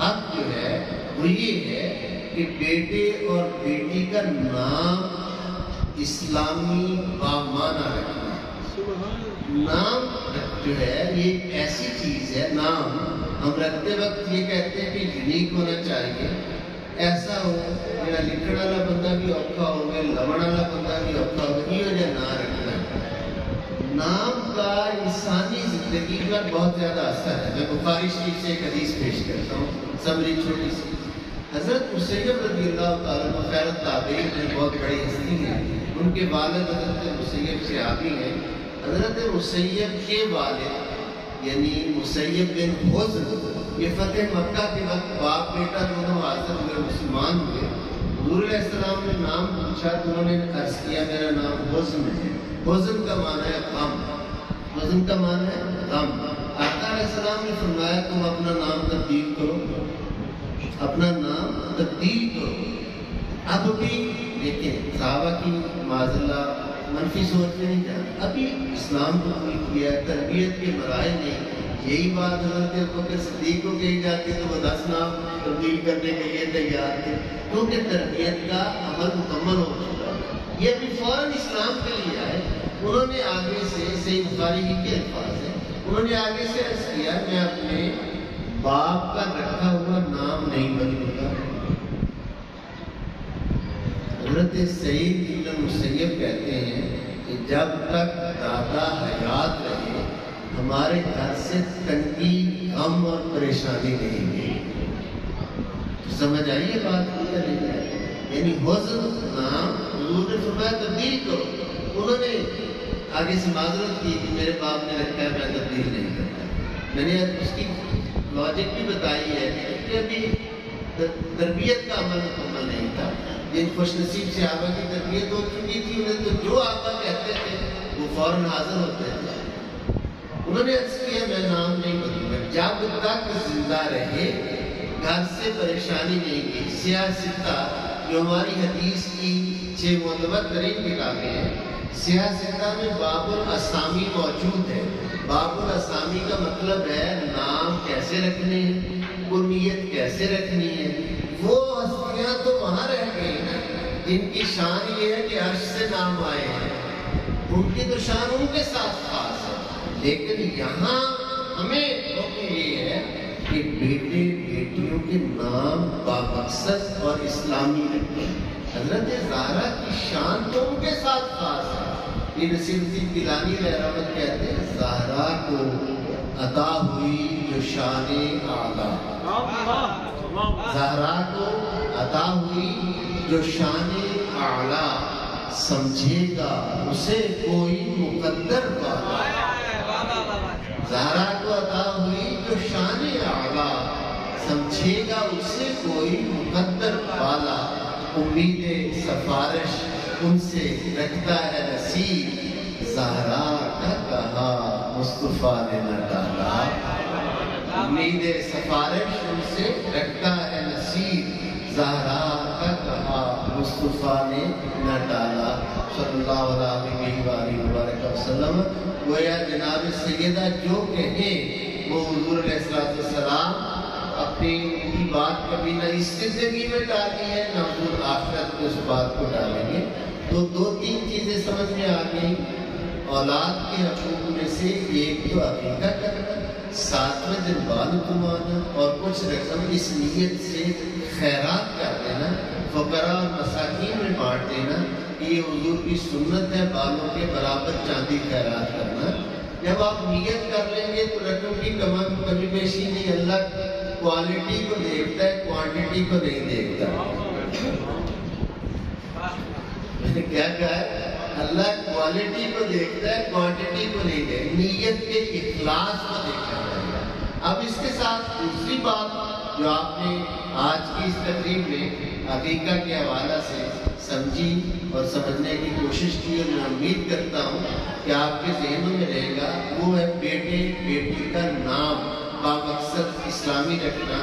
حق جو ہے وہ یہ ہے کہ بیٹے اور بیٹی کا نام اسلامی بامانہ رکھنا۔ نام جو ہے یہ ایسی چیز ہے، نام ہم رکھتے وقت یہ کہتے ہیں کہ یونیک ہونا چاہیے، ایسا ہو میرا لکھن والا بندہ بھی اوکھا ہوگا، لمن والا بندہ بھی اوکھا ہوگا، یہ وجہ نہ رکھنا۔ نام کا انسانی زندگی پر بہت زیادہ اثر ہے۔ میں بخاری شریف سے ایک حدیث پیش کرتا ہوں، سمری چھوٹی سی۔ حضرت مسیب رضی اللہ تعالیٰ عنہ خیر التابعین میں بہت بڑی ہستی ہیں، ان کے والد حضرت مسیب صحابی ہیں۔ حضرت مسیب کے والد یعنی مسیب بن حزن، یہ فتح مکہ کے وقت باپ بیٹا دونوں حاضر ہوئے، مسلمان ہوئے۔ حضور علیہ السلام نے نام پوچھا تو انہوں نے عرض کیا میرا نام حزن ہے۔ حزن کا معنی ہے غم، حزن کا معنی ہے غم۔ آقا علیہ السلام نے فرمایا تم اپنا نام تبدیل کرو، اپنا نام تبدیل کرو۔ اب بھی دیکھیں صحابہ کی معذلہ منفی سوچ میں نہیں جانا، ابھی اسلام کو قبول کیا، تربیت کے مراحل نہیں۔ یہی بات حضرت ابوبکر صدیق کو کہی جاتی تو وہ 10 نام تبدیل کرنے کے لیے تیار تھے، کیونکہ تربیت کا عمل مکمل ہو چکا۔ یہ ابھی فوراً اسلام کے لیے آئے، انہوں نے آگے سے صحیح بخاری ہی کے الفاظ ہیں، انہوں نے آگے سے عرض کیا میں اپنے باپ کا رکھا ہوا نام نہیں بدلوں گا۔ حضرت سعید بن مسیب کہتے ہیں کہ جب تک دادا حیات رہے ہمارے گھر سے تنگی، غم اور پریشانی نہیں گئی۔ سمجھ آئیے بات کو یا نہیں آئی؟ یعنی حزن نام حضور نے فرمایا تبدیل کرو۔ انہوں نے آگے سے معذرت کی کہ میرے باپ نے رکھا ہے میں تبدیل نہیں کرتا۔ میں نے اس کی لاجک بھی بتائی ہے کہ ابھی تربیت کا عمل مکمل نہیں تھا۔ جن خوش نصیب صحابہ کی تربیت ہو چکی تھی انہیں تو جو آقا کہتے تھے وہ فوراً حاضر ہوتے تھے. انہوں نے عرض کیا میں نام نہیں بدلوں گا. جب تک زندہ رہے گھر سے پریشانی نہیں کی. سیاہ ستہ جو ہماری حدیث کی 6 معتبر ترین کتابیں ہیں، سیاہ ستہ میں باب الاسامی موجود ہے. باب الاسامی کا مطلب ہے نام کیسے رکھنے ہیں، کنیت کیسے رکھنی ہے. وہ ہستیاں تو وہاں رہ گئی ہیں جن کی شان یہ ہے کہ عرش سے نام آئے ہیں، ان کی تو شان ان کے ساتھ خاص ہے. لیکن یہاں ہمیں حکم یہ ہے کہ بیٹے بیٹیوں کے نام بامقصد اور اسلامی رکھیں. حضرت زہرا کی شان تو ان کے ساتھ خاص ہے. یہ نصیر الدین گیلانی علیہ رحمت کہتے ہیں زہرا کو عطا ہوئی جو شان اعلیٰ، زہرا کو عطا ہوئی جو شان اعلیٰ، سمجھے گا اسے کوئی مقدر والا. زہرا کو عطا ہوئی جو شان اعلیٰ، سمجھے گا اسے کوئی مقدر والا. امید سفارش ان سے رکھتا ہے نصیب، زہرا کا کہا مصطفیٰ نے نہ ڈالا. امید سفارش ان سے رکھتا ہے نصیب، زہرا کا کہا مصطفیٰ نے نہ ڈالا. صلی اللہ علیہ وآلہ وسلم. گویا جناب سیدہ جو کہیں وہ حضور علیہ السلام اپنی ان کی بات کبھی نہ اس زندگی میں ڈالی ہے نہ حضور آخرت میں اس بات کو ڈالیں گے. تو 2-3 چیزیں سمجھ میں آ گئی. اولاد کے حقوق میں سے ایک تو عقیقہ کرنا، 7ویں دن بال کمانا اور کچھ رقم اس نیت سے خیرات کر دینا، فقراء اور مساکین میں بانٹ دینا. یہ حضور کی سنت ہے، بالوں کے برابر چاندی خیرات کرنا. جب آپ نیت کر لیں گے تو رقم کی کمی بیشی نہیں. اللہ کوالٹی کو دیکھتا ہے، کوانٹٹی کو نہیں دیکھتا. میں نے کیا کہا ہے؟ اللہ کوالٹی کو دیکھتا ہے، کوانٹٹی کو نہیں دیکھتا. نیت کے اخلاص کو دیکھا جائے گا. اب اس کے ساتھ دوسری بات جو آپ نے آج کی اس تقریب میں عقیقہ کے حوالہ سے سمجھی اور سمجھنے کی کوشش کی، اور میں امید کرتا ہوں کہ آپ کے ذہنوں میں رہے گا، وہ ہے بیٹے بیٹی کا نام بامقصد اسلامی رکھنا.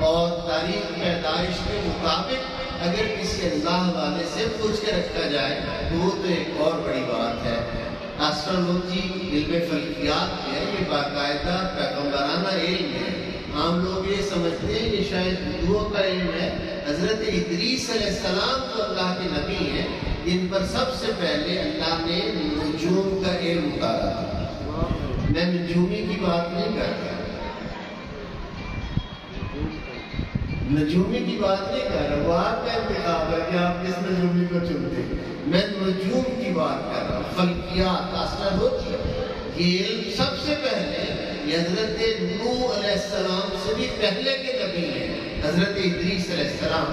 اور تاریخ پیدائش کے مطابق اگر کسی اللہ والے سے پوچھ کے رکھا جائے تو وہ تو ایک اور بڑی بات ہے. ایسٹرولوجی علم فلکیات ہے، یہ باقاعدہ پیغمبرانہ علم ہے. عام لوگ یہ سمجھتے ہیں یہ شاید ہندوؤں کا علم ہے. حضرت ادریس علیہ السلام تو اللہ کے نبی ہیں جن پر سب سے پہلے اللہ نے نجوم کا علم اتارا. میں نجومی کی بات نہیں کر رہا، نجومی کی بات نہیں کر رہا، وہ آپ کا انتخاب ہے کہ آپ کس نجومی کو چنتے ہیں. میں نجوم کی بات کر رہا ہوں، فلکیات، ایسٹرولوجی. یہ علم سب سے پہلے یہ حضرت نوح علیہ السلام سے بھی پہلے کے نبی ہیں، حضرت ادریس علیہ السلام.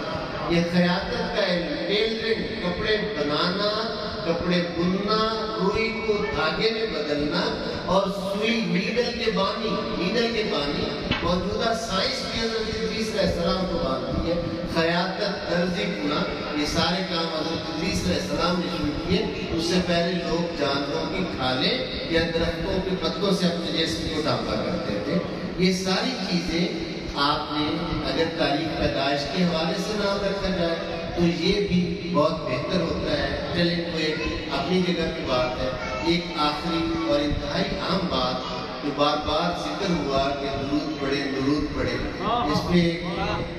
یہ خیاطت کا علم، ٹیلرنگ، کپڑے بنانا، کپڑے بننا، روئی کو دھاگے میں بدلنا، اور سوئی نیڈل کے بانی موجودہ سائنس بھی حضرت ادریس علیہ السلام کو باندھی ہے. خیاطت، درزی بنا، یہ سارے کام حضرت ادریس علیہ السلام نے شروع کیے. اس سے پہلے لوگ جانوروں کی کھالیں یا درختوں کے پتوں سے اپنے جسم کو ڈھانپا کرتے تھے. یہ ساری چیزیں آپ نے اگر تاریخ پیدائش کے حوالے سے نام رکھا جائے تو یہ بھی بہت بہتر ہوتا ہے. چلیں وہ ایک اپنی جگہ کی بات ہے. ایک آخری اور انتہائی اہم بات جو بار بار ذکر ہوا کہ درود پڑھے، اس میں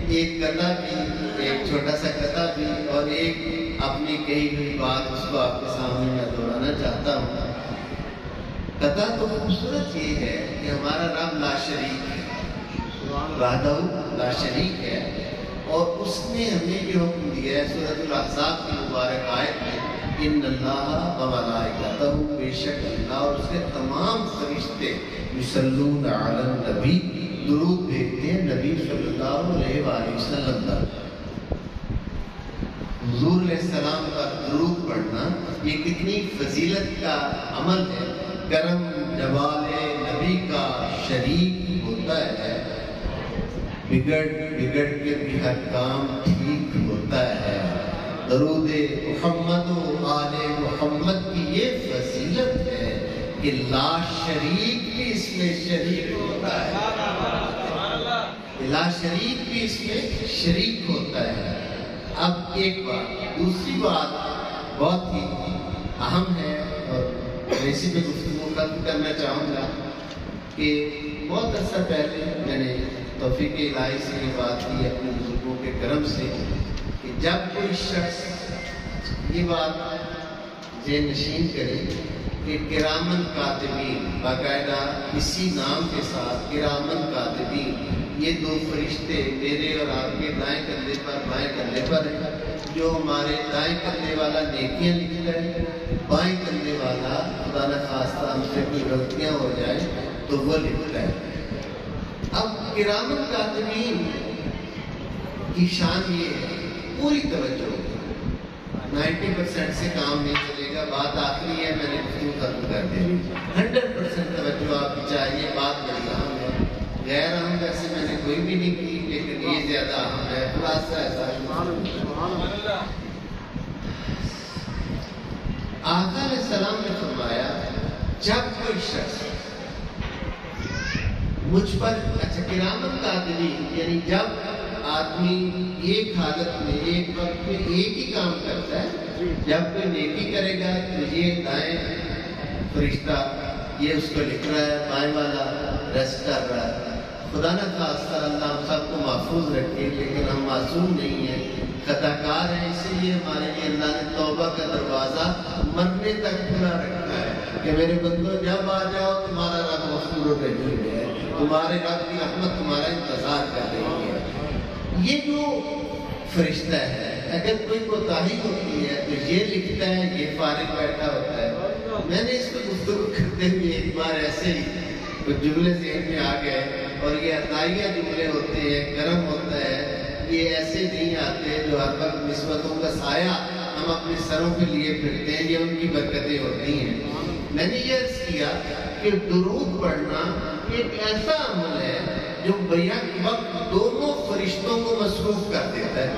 ایک قطع بھی، ایک چھوٹا سا قطع بھی اور ایک اپنی کہی ہوئی بات اس کو آپ کے سامنے میں دہرانا چاہتا ہوں. قطع تو خوبصورت یہ ہے کہ ہمارا رب لا شریک ہے، وحدہ لا شریک ہے، اور اس نے ہمیں یہ حکم دیا ہے سورۃ الاحزاب کی مبارک آیت میں، ان اللہ و ملائکتہ، بے شک اللہ اور اس کے تمام فرشتے یصلون علی النبی، درود بھیجتے ہیں نبی صلی اللہ علیہ وآلہ وسلم پر. حضور علیہ السلام کا درود پڑھنا یہ کتنی فضیلت کا عمل ہے. کرم جوال نبی کا شریک ہوتا ہے، بگڑ کے بھی ہر کام ٹھیک ہوتا ہے. درود محمد و آل محمد کی یہ فضیلت ہے کہ لا شریک بھی اس میں شریک ہوتا ہے، لا شریک بھی اس میں شریک ہوتا ہے۔ اب ایک بات، دوسری بات بہت ہی اہم ہے اور میں اسی پہ گفتگو کرنا چاہوں گا کہ بہت عرصہ پہلے میں نے توفیق الہی سے یہ بات کی اپنے بزرگوں کے کرم سے کہ جب کوئی شخص یہ بات ذہن نشین کرے کہ کرامن کاتبین، باقاعدہ اسی نام کے ساتھ کرامن کاتبین، یہ دو فرشتے میرے اور آپ کے دائیں کندھے پر بائیں کندھے پر ہیں، جو ہمارے دائیں کندھے والا نیکیاں لکھتا ہے، بائیں کندھے والا خدا نخواستہ ہم سے کوئی غلطیاں ہو جائیں تو وہ لکھتا ہے۔ اب کرامن کاتبین کی شان یہ ہے، پوری توجہ 90% سے کام نہیں چلے گا، بات آخری ہے، میں نے گفتگو ختم کر دی، 100% توجہ آپ کی چاہیے، بات بڑی اہم ہے، غیر اہم ویسے میں نے کوئی بھی نہیں کی لیکن یہ زیادہ اہم ہے، خلاصہ ایسا آقا علیہ السلام نے فرمایا جب کوئی شخص مجھ پر، اچھا کرامن کاتبین یعنی جب آدمی ایک حالت میں ایک وقت میں ایک ہی کام کرتا ہے، جب کوئی نیکی کرے گا تو یہ دائیں فرشتہ یہ اس کو لکھ رہا ہے، بائیں والا ریسٹ کر رہا ہے۔ خدا نہ خواستہ اللہ ہم سب کو محفوظ رکھے، لیکن ہم معصوم نہیں ہیں، خطا کار ہیں، اسی لیے ہمارے لیے اللہ نے توبہ کا دروازہ مرنے تک کھلا رکھا ہے کہ میرے بندو جب آ جاؤ، تمہارا رب غفور الرحیم ہے، تمہارے رب کی رحمت تمہارا انتظار کر رہی ہے۔ یہ جو فرشتہ ہے اگر کوئی کوتاہی ہوتی ہے تو یہ لکھتا ہے، یہ فارغ بیٹھا ہوتا ہے۔ میں نے اس کو گفتگو کرتے ہوئے ایک بار ایسے ہی کچھ جملے ذہن میں آ گئے، اور یہ عطائیہ جملے ہوتے ہیں، کرم ہوتا ہے، یہ ایسے نہیں آتے جو ہر وقت نسبتوں کا سایہ ہم اپنے سروں پہ لیے پھرتے ہیں، یہ ان کی برکتیں ہوتی ہیں۔ میں نے یہ عرض کیا کہ درود پڑھنا ایک ایسا عمل ہے جو بیک وقت دونوں فرشتوں کو مصروف کر دیتا ہے،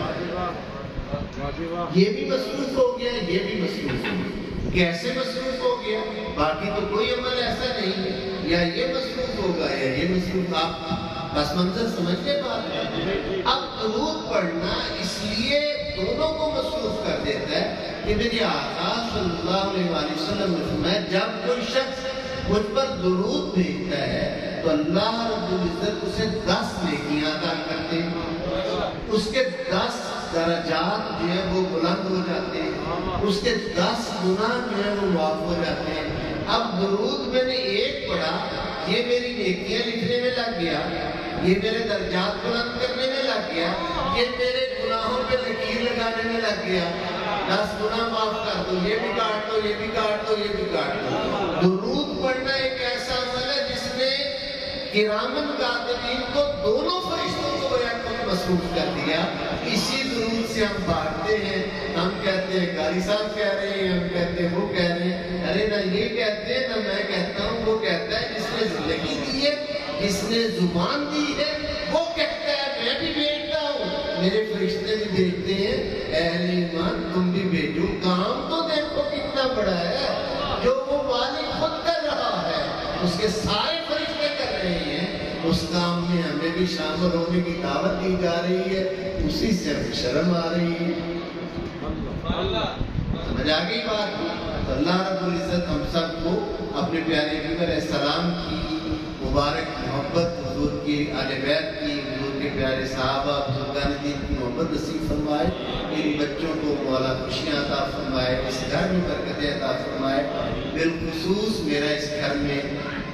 یہ بھی مصروف ہو گیا، یہ بھی مصروف ہو گیا۔ کیسے مصروف ہو گیا؟ باقی تو کوئی عمل ایسا نہیں ہے، یا یہ مصروف ہوگا یا یہ مصروف، آپ بس منظر سمجھتے بات ہے۔ اب درود پڑھنا اس لیے دونوں کو مصروف کر دیتا ہے کہ میرے آقا صلی اللہ علیہ وسلم نے فرمایا جب کوئی شخص مجھ پر درود بھیجتا ہے تو اللہ رب العزت اسے 10 نیکیاں عطا کرتے ہیں، اس کے 10 درجات جو ہے وہ بلند ہو جاتے ہیں، اس کے 10 گناہ جو ہے وہ معاف ہو جاتے ہیں۔ اب درود میں نے ایک پڑھا، یہ میری نیکیاں لکھنے میں لگ گیا، یہ میرے درجات بلند کرنے میں لگ گیا، یہ میرے گناہوں پہ لکیر لگانے میں لگ گیا، 10 گناہ معاف کر دو، یہ بھی کاٹ دو، یہ بھی کاٹ دو، یہ بھی کاٹ دو۔ درود پڑھنا ایک ایسا عمل ہے جس نے کرامن کاتبین کو دونوں فرشتوں کو بیک وقت مصروف کر دیا۔ اسی درود سے ہم بھاگتے ہیں، ہم کہتے ہیں قاری صاحب کہہ رہے ہیں، ہم کہتے ہیں وہ کہہ رہے ہیں، ارے نہ یہ کہتے ہیں نہ میں کہتا ہوں، وہ کہتا ہے جس نے زندگی دی ہے، جس نے زبان دی ہے، وہ کہتا ہے میں بھی بھیجتا ہوں، میرے فرشتے بھی بھیجتے ہیں، اہل ایمان تم بھی بھیجو۔ کام تو دیکھو کتنا بڑا ہے جو وہ مالک خود کر رہا ہے، اس کے سارے فرشتے کر رہے ہیں، اس کام میں ہمیں بھی شامل ہونے کی دعوت دی جا رہی ہے، اسی سے شرم آ رہی ہے۔ سمجھ آ گئی بات؟ تو اللہ رب العزت ہم سب کو اپنے پیارے نبی علیہ السلام کی مبارک محبت، حضور کی اہل بیت کی، حضور کے پیارے صحابہ بزرگان دین کی محبت نصیب فرمائے، ان بچوں کو مولا خوشیاں عطا فرمائے، اس گھر میں برکتیں عطا فرمائے۔ بالخصوص میرا اس گھر میں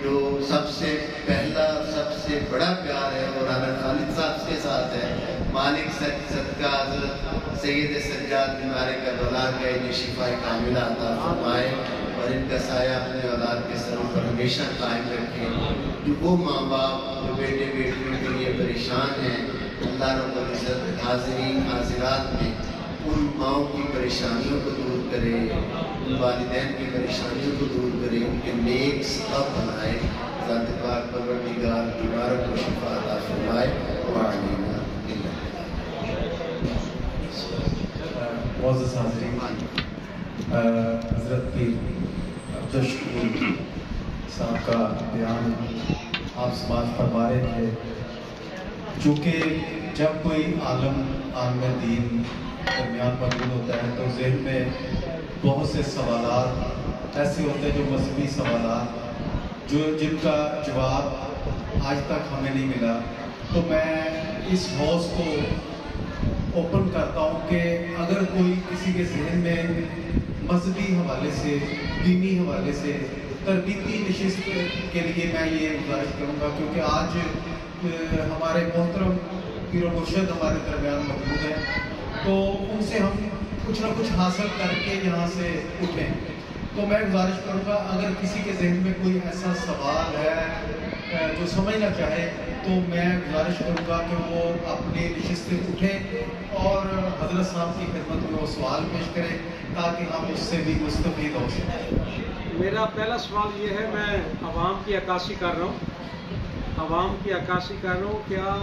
جو سب سے پہلا سب سے بڑا پیار ہے وہ رانا خالد صاحب کے ساتھ ہے، مالک صدقہ حضرت سید سجاد بیمار کربلا کا انہیں شفا کاملہ عطا فرمائے، اور ان کا سایہ اپنے اولاد کے سروں پر ہمیشہ قائم رکھے۔ جو وہ ماں باپ جو بیٹے بیٹیوں کے لیے پریشان ہیں، اللہ رب العزت حاضرین حاضرات میں ان ماؤں کی پریشانیوں کو دور کرے، ان والدین کی پریشانیوں کو دور کرے، ان کے نیک سبب بنائے۔ ذات پاک پروردگار بیماروں کو شفا عطا فرمائے۔ آمین۔ معزز حاضرین، حضرت پیر عبدالشکور صاحب کا بیان آپ سماعت فرما رہے تھے، چونکہ جب کوئی عالم دین درمیان موجود ہوتا ہے تو ذہن میں بہت سے سوالات ایسے ہوتے ہیں جو مذہبی سوالات جن کا جواب آج تک ہمیں نہیں ملا. تو میں اس حوض کو اوپن کرتا ہوں کہ اگر کوئی کسی کے ذہن میں مذہبی حوالے سے، دینی حوالے سے تربیتی نشست کے لیے میں یہ گزارش کروں گا، کیونکہ آج ہمارے محترم پیر و مرشد ہمارے درمیان موجود ہیں، تو ان سے ہم کچھ نہ کچھ حاصل کر کے یہاں سے اٹھیں. تو میں گزارش کروں گا اگر کسی کے ذہن میں کوئی ایسا سوال ہے جو سمجھنا چاہے تو میں گزارش کروں گا کہ وہ اپنی نشست سے اٹھیں اور حضرت صاحب کی خدمت میں وہ سوال پیش کریں تاکہ ہم اس سے بھی مستفید ہو سکیں. میرا پہلا سوال یہ ہے، میں عوام کی عکاسی کر رہا ہوں. کیا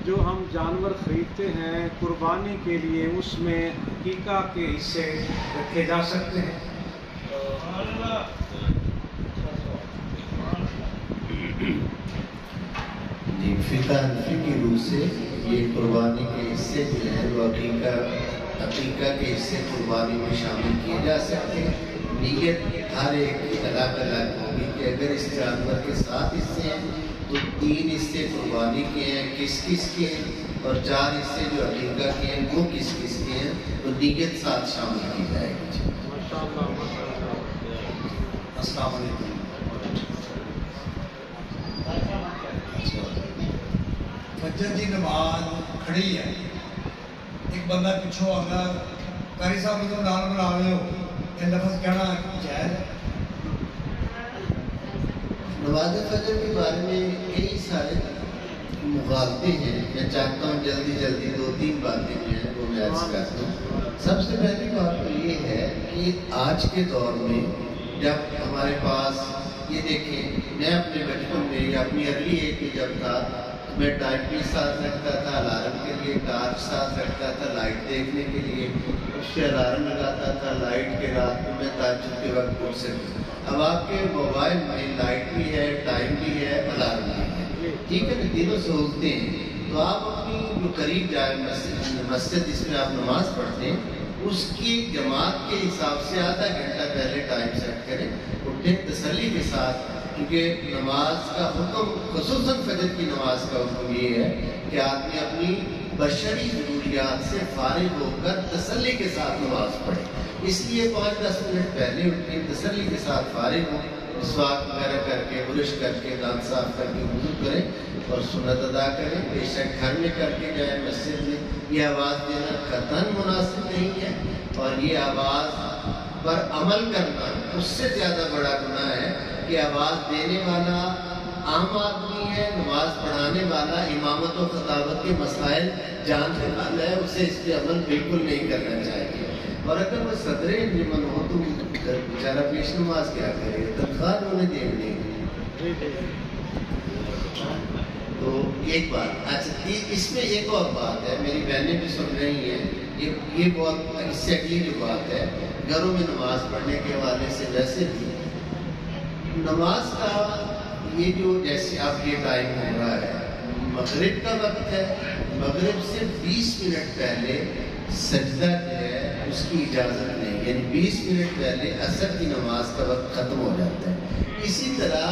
جو ہم جانور خریدتے ہیں قربانی کے لیے اس میں عقیقہ کے حصے رکھے جا سکتے ہیں؟ جی، فقہ حنفی کی روح سے یہ قربانی کے حصے جو ہیں وہ عقیقہ کے حصے قربانی میں شامل کیے جا سکتے ہیں. نیت ہر ایک کی الگ الگ ہوگی کہ اگر اس جانور کے 7 حصے ہیں تو 3 حصے قربانی کے ہیں کس کس کے ہیں، اور 4 حصے جو عقیقہ کے ہیں وہ کس کس کے ہیں، تو نیت ساتھ شامل کی جائے گی. السلام علیکم. فجر کی نماز کھڑی ہے، ایک بندہ پچھوں آگا قاری صاحب تو نال بنا رہے ہو، یہ لفظ کہنا جائز ہے؟ نماز فجر کے بارے میں کئی سارے مغالطے ہیں. میں چاہتا ہوں جلدی 2-3 باتیں جو ہیں وہ میں عرض کرتا ہوں. سب سے پہلی بات تو یہ ہے کہ آج کے دور میں جب ہمارے پاس یہ دیکھیں، میں اپنے بچپن میں یا اپنی ارلی ایج میں جب تھا میں ٹائم بھی ساتھ رکھتا تھا، الارم کے لیے ٹارچ ساتھ رکھتا تھا لائٹ دیکھنے کے لیے، اس سے الارم لگاتا تھا لائٹ کے رات میں میں تہجد کے وقت اٹھ سکتا. اب آپ کے موبائل میں لائٹ بھی ہے، ٹائم بھی ہے، الارم بھی ہے، ٹھیک ہے نا، تینوں سہولتیں ہیں. تو آپ اپنی جو قریب جائے مسجد جس میں آپ نماز پڑھتے ہیں اس کی جماعت کے حساب سے آدھا گھنٹہ پہلے ٹائم سیٹ کریں، اٹھیں تسلی کے ساتھ. کیونکہ نماز کا حکم، خصوصاً فجر کی نماز کا حکم یہ ہے کہ آدمی اپنی بشری ضروریات سے فارغ ہو کر تسلی کے ساتھ نماز پڑھے. اس لیے 5-10 منٹ پہلے اٹھیں، تسلی کے ساتھ فارغ ہوں، مسواک وغیرہ کر کے، برش کر کے، دانت صاف کر کے وضو کریں اور سنت ادا کریں. بے شک گھر میں کر کے جائیں، مسجد میں یہ آواز دینا قطعاً مناسب نہیں ہے، اور یہ آواز پر عمل کرنا اس سے زیادہ بڑا گناہ ہے کہ آواز دینے والا عام آدمی ہے، نماز پڑھانے والا امامت و خطابت کے مسائل جاننے والا ہے، اسے اس پہ عمل بالکل نہیں کرنا چاہیے. اور اگر وہ صدر انجمن ہو تو بیچارہ پیش نماز کیا کرے، تنخواہ انہیں دیکھنے. تو ایک بات. اچھا، اس میں ایک اور بات ہے، میری بہنیں بھی سن رہی ہیں، یہ بہت اس سے اگلی جو بات ہے گھروں میں نماز پڑھنے کے حوالے سے. ویسے بھی نماز کا یہ جو جیسے اب یہ ٹائم ہو رہا ہے، مغرب کا وقت ہے، مغرب سے 20 منٹ پہلے سجدہ جو ہے اس کی اجازت نہیں، یعنی 20 منٹ پہلے عصر کی نماز کا وقت ختم ہو جاتا ہے. اسی طرح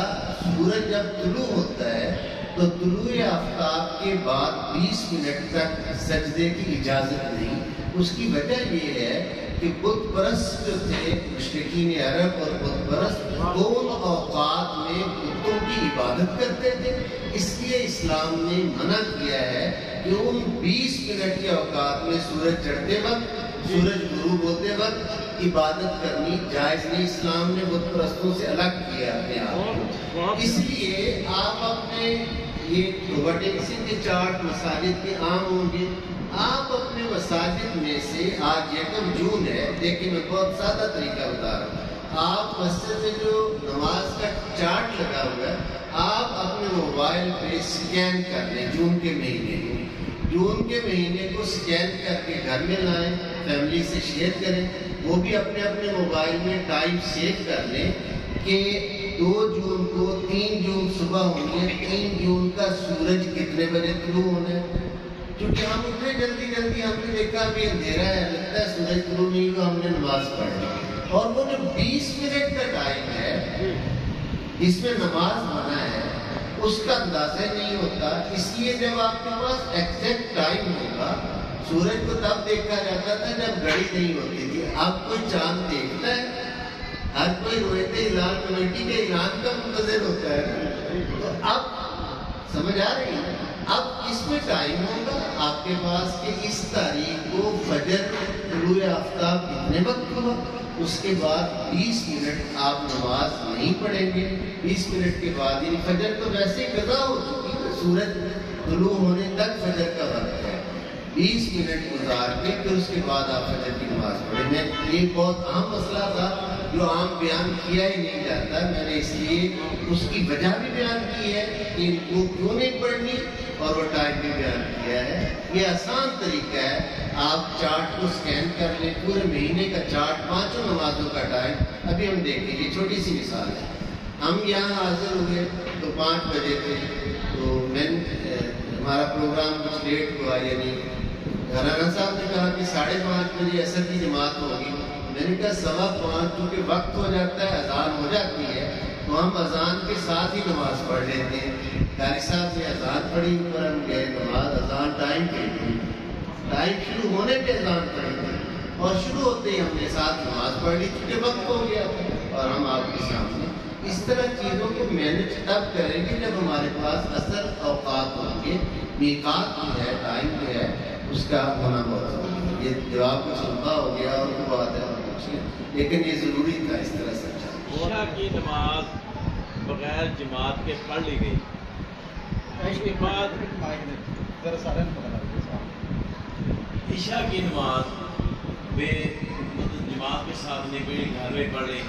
سورج جب طلوع ہوتا ہے تو طلوع آفتاب کے بعد 20 منٹ تک سجدے کی اجازت نہیں. اس کی وجہ یہ ہے کہ بت پرست جو تھے مشرکین عرب اور بت پرست دونوں اوقات میں بتوں کی عبادت کرتے تھے. اس لیے اسلام نے منع کیا ہے کہ ان 20 منٹ کے اوقات میں سورج چڑھتے وقت، سورج غروب ہوتے وقت عبادت کرنی جائز نہیں. اسلام نے بت پرستوں سے الگ کیا اپنے آپ کو. اس لیے آپ اپنے یہ وٹیکسن کے چارٹ مساجد کے عام ہوں گے، آپ اپنے مساجد میں سے آج 1 جون ہے، لیکن میں بہت سادہ طریقہ بتا رہا ہوں. آپ مسجد میں جو نماز کا چارٹ لگا ہوا ہے آپ اپنے موبائل پہ سکین کر لیں. جون کے مہینے کو سکین کر کے گھر میں لائیں، فیملی سے شیئر کریں، وہ بھی اپنے موبائل میں ٹائم سیو کر لیں کہ 2 جون کو 3 جون صبح ہونے 3 جون کا سورج کتنے بجے طلوع ہونا ہے. کیونکہ ہم اتنے جلدی ہم نے دیکھا بھی اندھیرا ہے, لگتا ہے سورج طلوع نہیں ہوا, ہم نے نماز پڑھی. اور وہ جو 20 منٹ کا ٹائم ہے اس میں نماز منع ہے, اس کا اندازہ نہیں ہوتا. اس لیے جب آپ کے پاس ایگزیکٹ ٹائم ہوگا, سورج کو تب دیکھا جاتا تھا جب گھڑی نہیں ہوتی تھی. اب کوئی چاند دیکھتا ہے, ہر کوئی رویت اعلان کمیٹی کے اعلان کا منتظر ہوتا ہے. تو اب سمجھ آ رہی ہے, اب اس میں ٹائم ہوگا آپ کے پاس کہ اس تاریخ کو فجر طلوع آفتاب کتنے وقت ہوا, اس کے بعد 20 منٹ آپ نماز نہیں پڑھیں گے. 20 منٹ کے بعد یعنی فجر تو ویسے ہی قضا ہو چکی ہے, سورج طلوع ہونے تک فجر کا وقت ہے. 20 منٹ گزار کے پھر اس کے بعد آپ فجر کی نماز پڑھیں. میں یہ بہت اہم مسئلہ تھا جو عام بیان کیا ہی نہیں جاتا, میں نے اس لیے اس کی وجہ بھی بیان کی ہے کہ وہ کیوں نہیں پڑھنی, اور وہ ٹائم بھی بیان کیا ہے. یہ آسان طریقہ ہے, آپ چارٹ کو سکین کر لیں, پورے مہینے کا چارٹ, 5 نمازوں کا ٹائم. ابھی ہم دیکھیں گے, چھوٹی سی مثال ہے. ہم یہاں حاضر ہوئے تو 5 بجے تھے, تو ہمارا پروگرام کچھ لیٹ ہوا, یعنی رانا صاحب نے کہا کہ 5:30 بجے عصر کی جماعت ہوگی. میں نے کہا 5:15 کیونکہ وقت ہو جاتا ہے, اذان ہو جاتی ہے, تو ہم اذان کے ساتھ ہی نماز پڑھ لیتے ہیں. قاری صاحب نے اذان پڑھی, اوپر ہم گئے نماز, اذان ٹائم پہ تھی, ٹائم شروع ہونے پہ اذان پڑھی تھی, اور شروع ہوتے ہی ہم نے ساتھ نماز پڑھ لی کیونکہ وقت ہو گیا تھا. اور ہم آپ کے سامنے اس طرح چیزوں کو مینج تب کریں گے جب ہمارے پاس اصل اوقات ہوں گے. میقات جو ہے, ٹائم جو ہے, اس کا ہونا بہت ضروری ہے. یہ جواب کچھ لمبا ہو گیا اور وہ بات ہے, لیکن یہ ضروری تھا اس طرح سے. عشاء کی نماز بغیر جماعت کے پڑھ لی گئی, اس کے بعد عشاء کی نماز بے جماعت کے ساتھ نکلی, گھر میں پڑھ لی,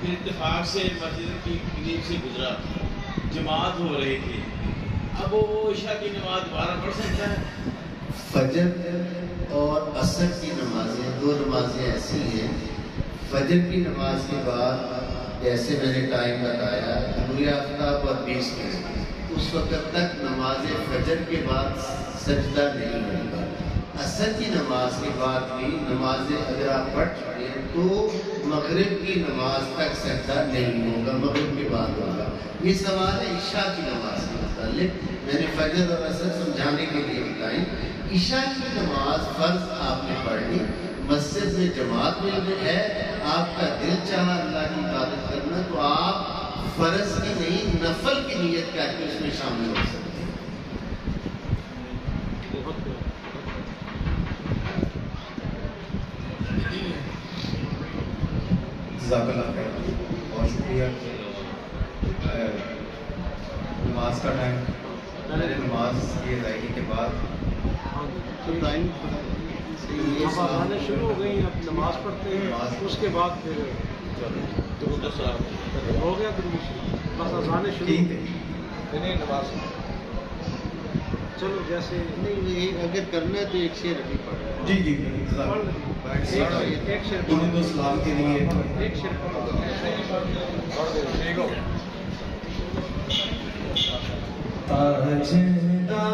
پھر اتفاق سے مسجد کی قریب سے گزرا, جماعت ہو رہی تھی, اب وہ عشاء کی نماز دوبارہ پڑھ سکتا ہے؟ فجر اور عصر کی نمازیں 2 نمازیں ایسی ہیں. فجر کی نماز کے بعد جیسے میں نے ٹائم بتایا طلوع آفتاب اور 20 منٹ, اس وقت تک نماز فجر کے بعد سجدہ نہیں ہوگا. عصر کی نماز کے بعد بھی نمازیں اگر آپ پڑھ چکے ہیں تو مغرب کی نماز تک سجدہ نہیں ہوگا, مغرب کے بعد ہوگا. یہ سوال ہے عشاء کی نماز کے متعلق, میں نے فجر اور عصر سمجھانے کے لیے بتائیں. عشاء کی نماز فرض آپ نے پڑھ لی, مسجد میں جماعت میں ہے, آپ کا دل چاہا اللہ کی عبادت کرنا تو آپ فرض کی نہیں نفل کی نیت کر کے اس میں شامل ہو سکتے ہیں. جزاک اللہ خیر, بہت شکریہ. نماز کا ٹائم, نماز کی ادائیگی کے بعد آنے شروع ہو گئی, اب نماز پڑھتے ہیں, اس کے بعد پھر ہو گیا بس اذانیں شروع ہو گئی. نماز چلو جیسے نہیں, اگر کرنا ہے تو ایک شعر ابھی پڑھ. جی جی ایک شعر درود و سلام کے لیے ایک شعر تاجداری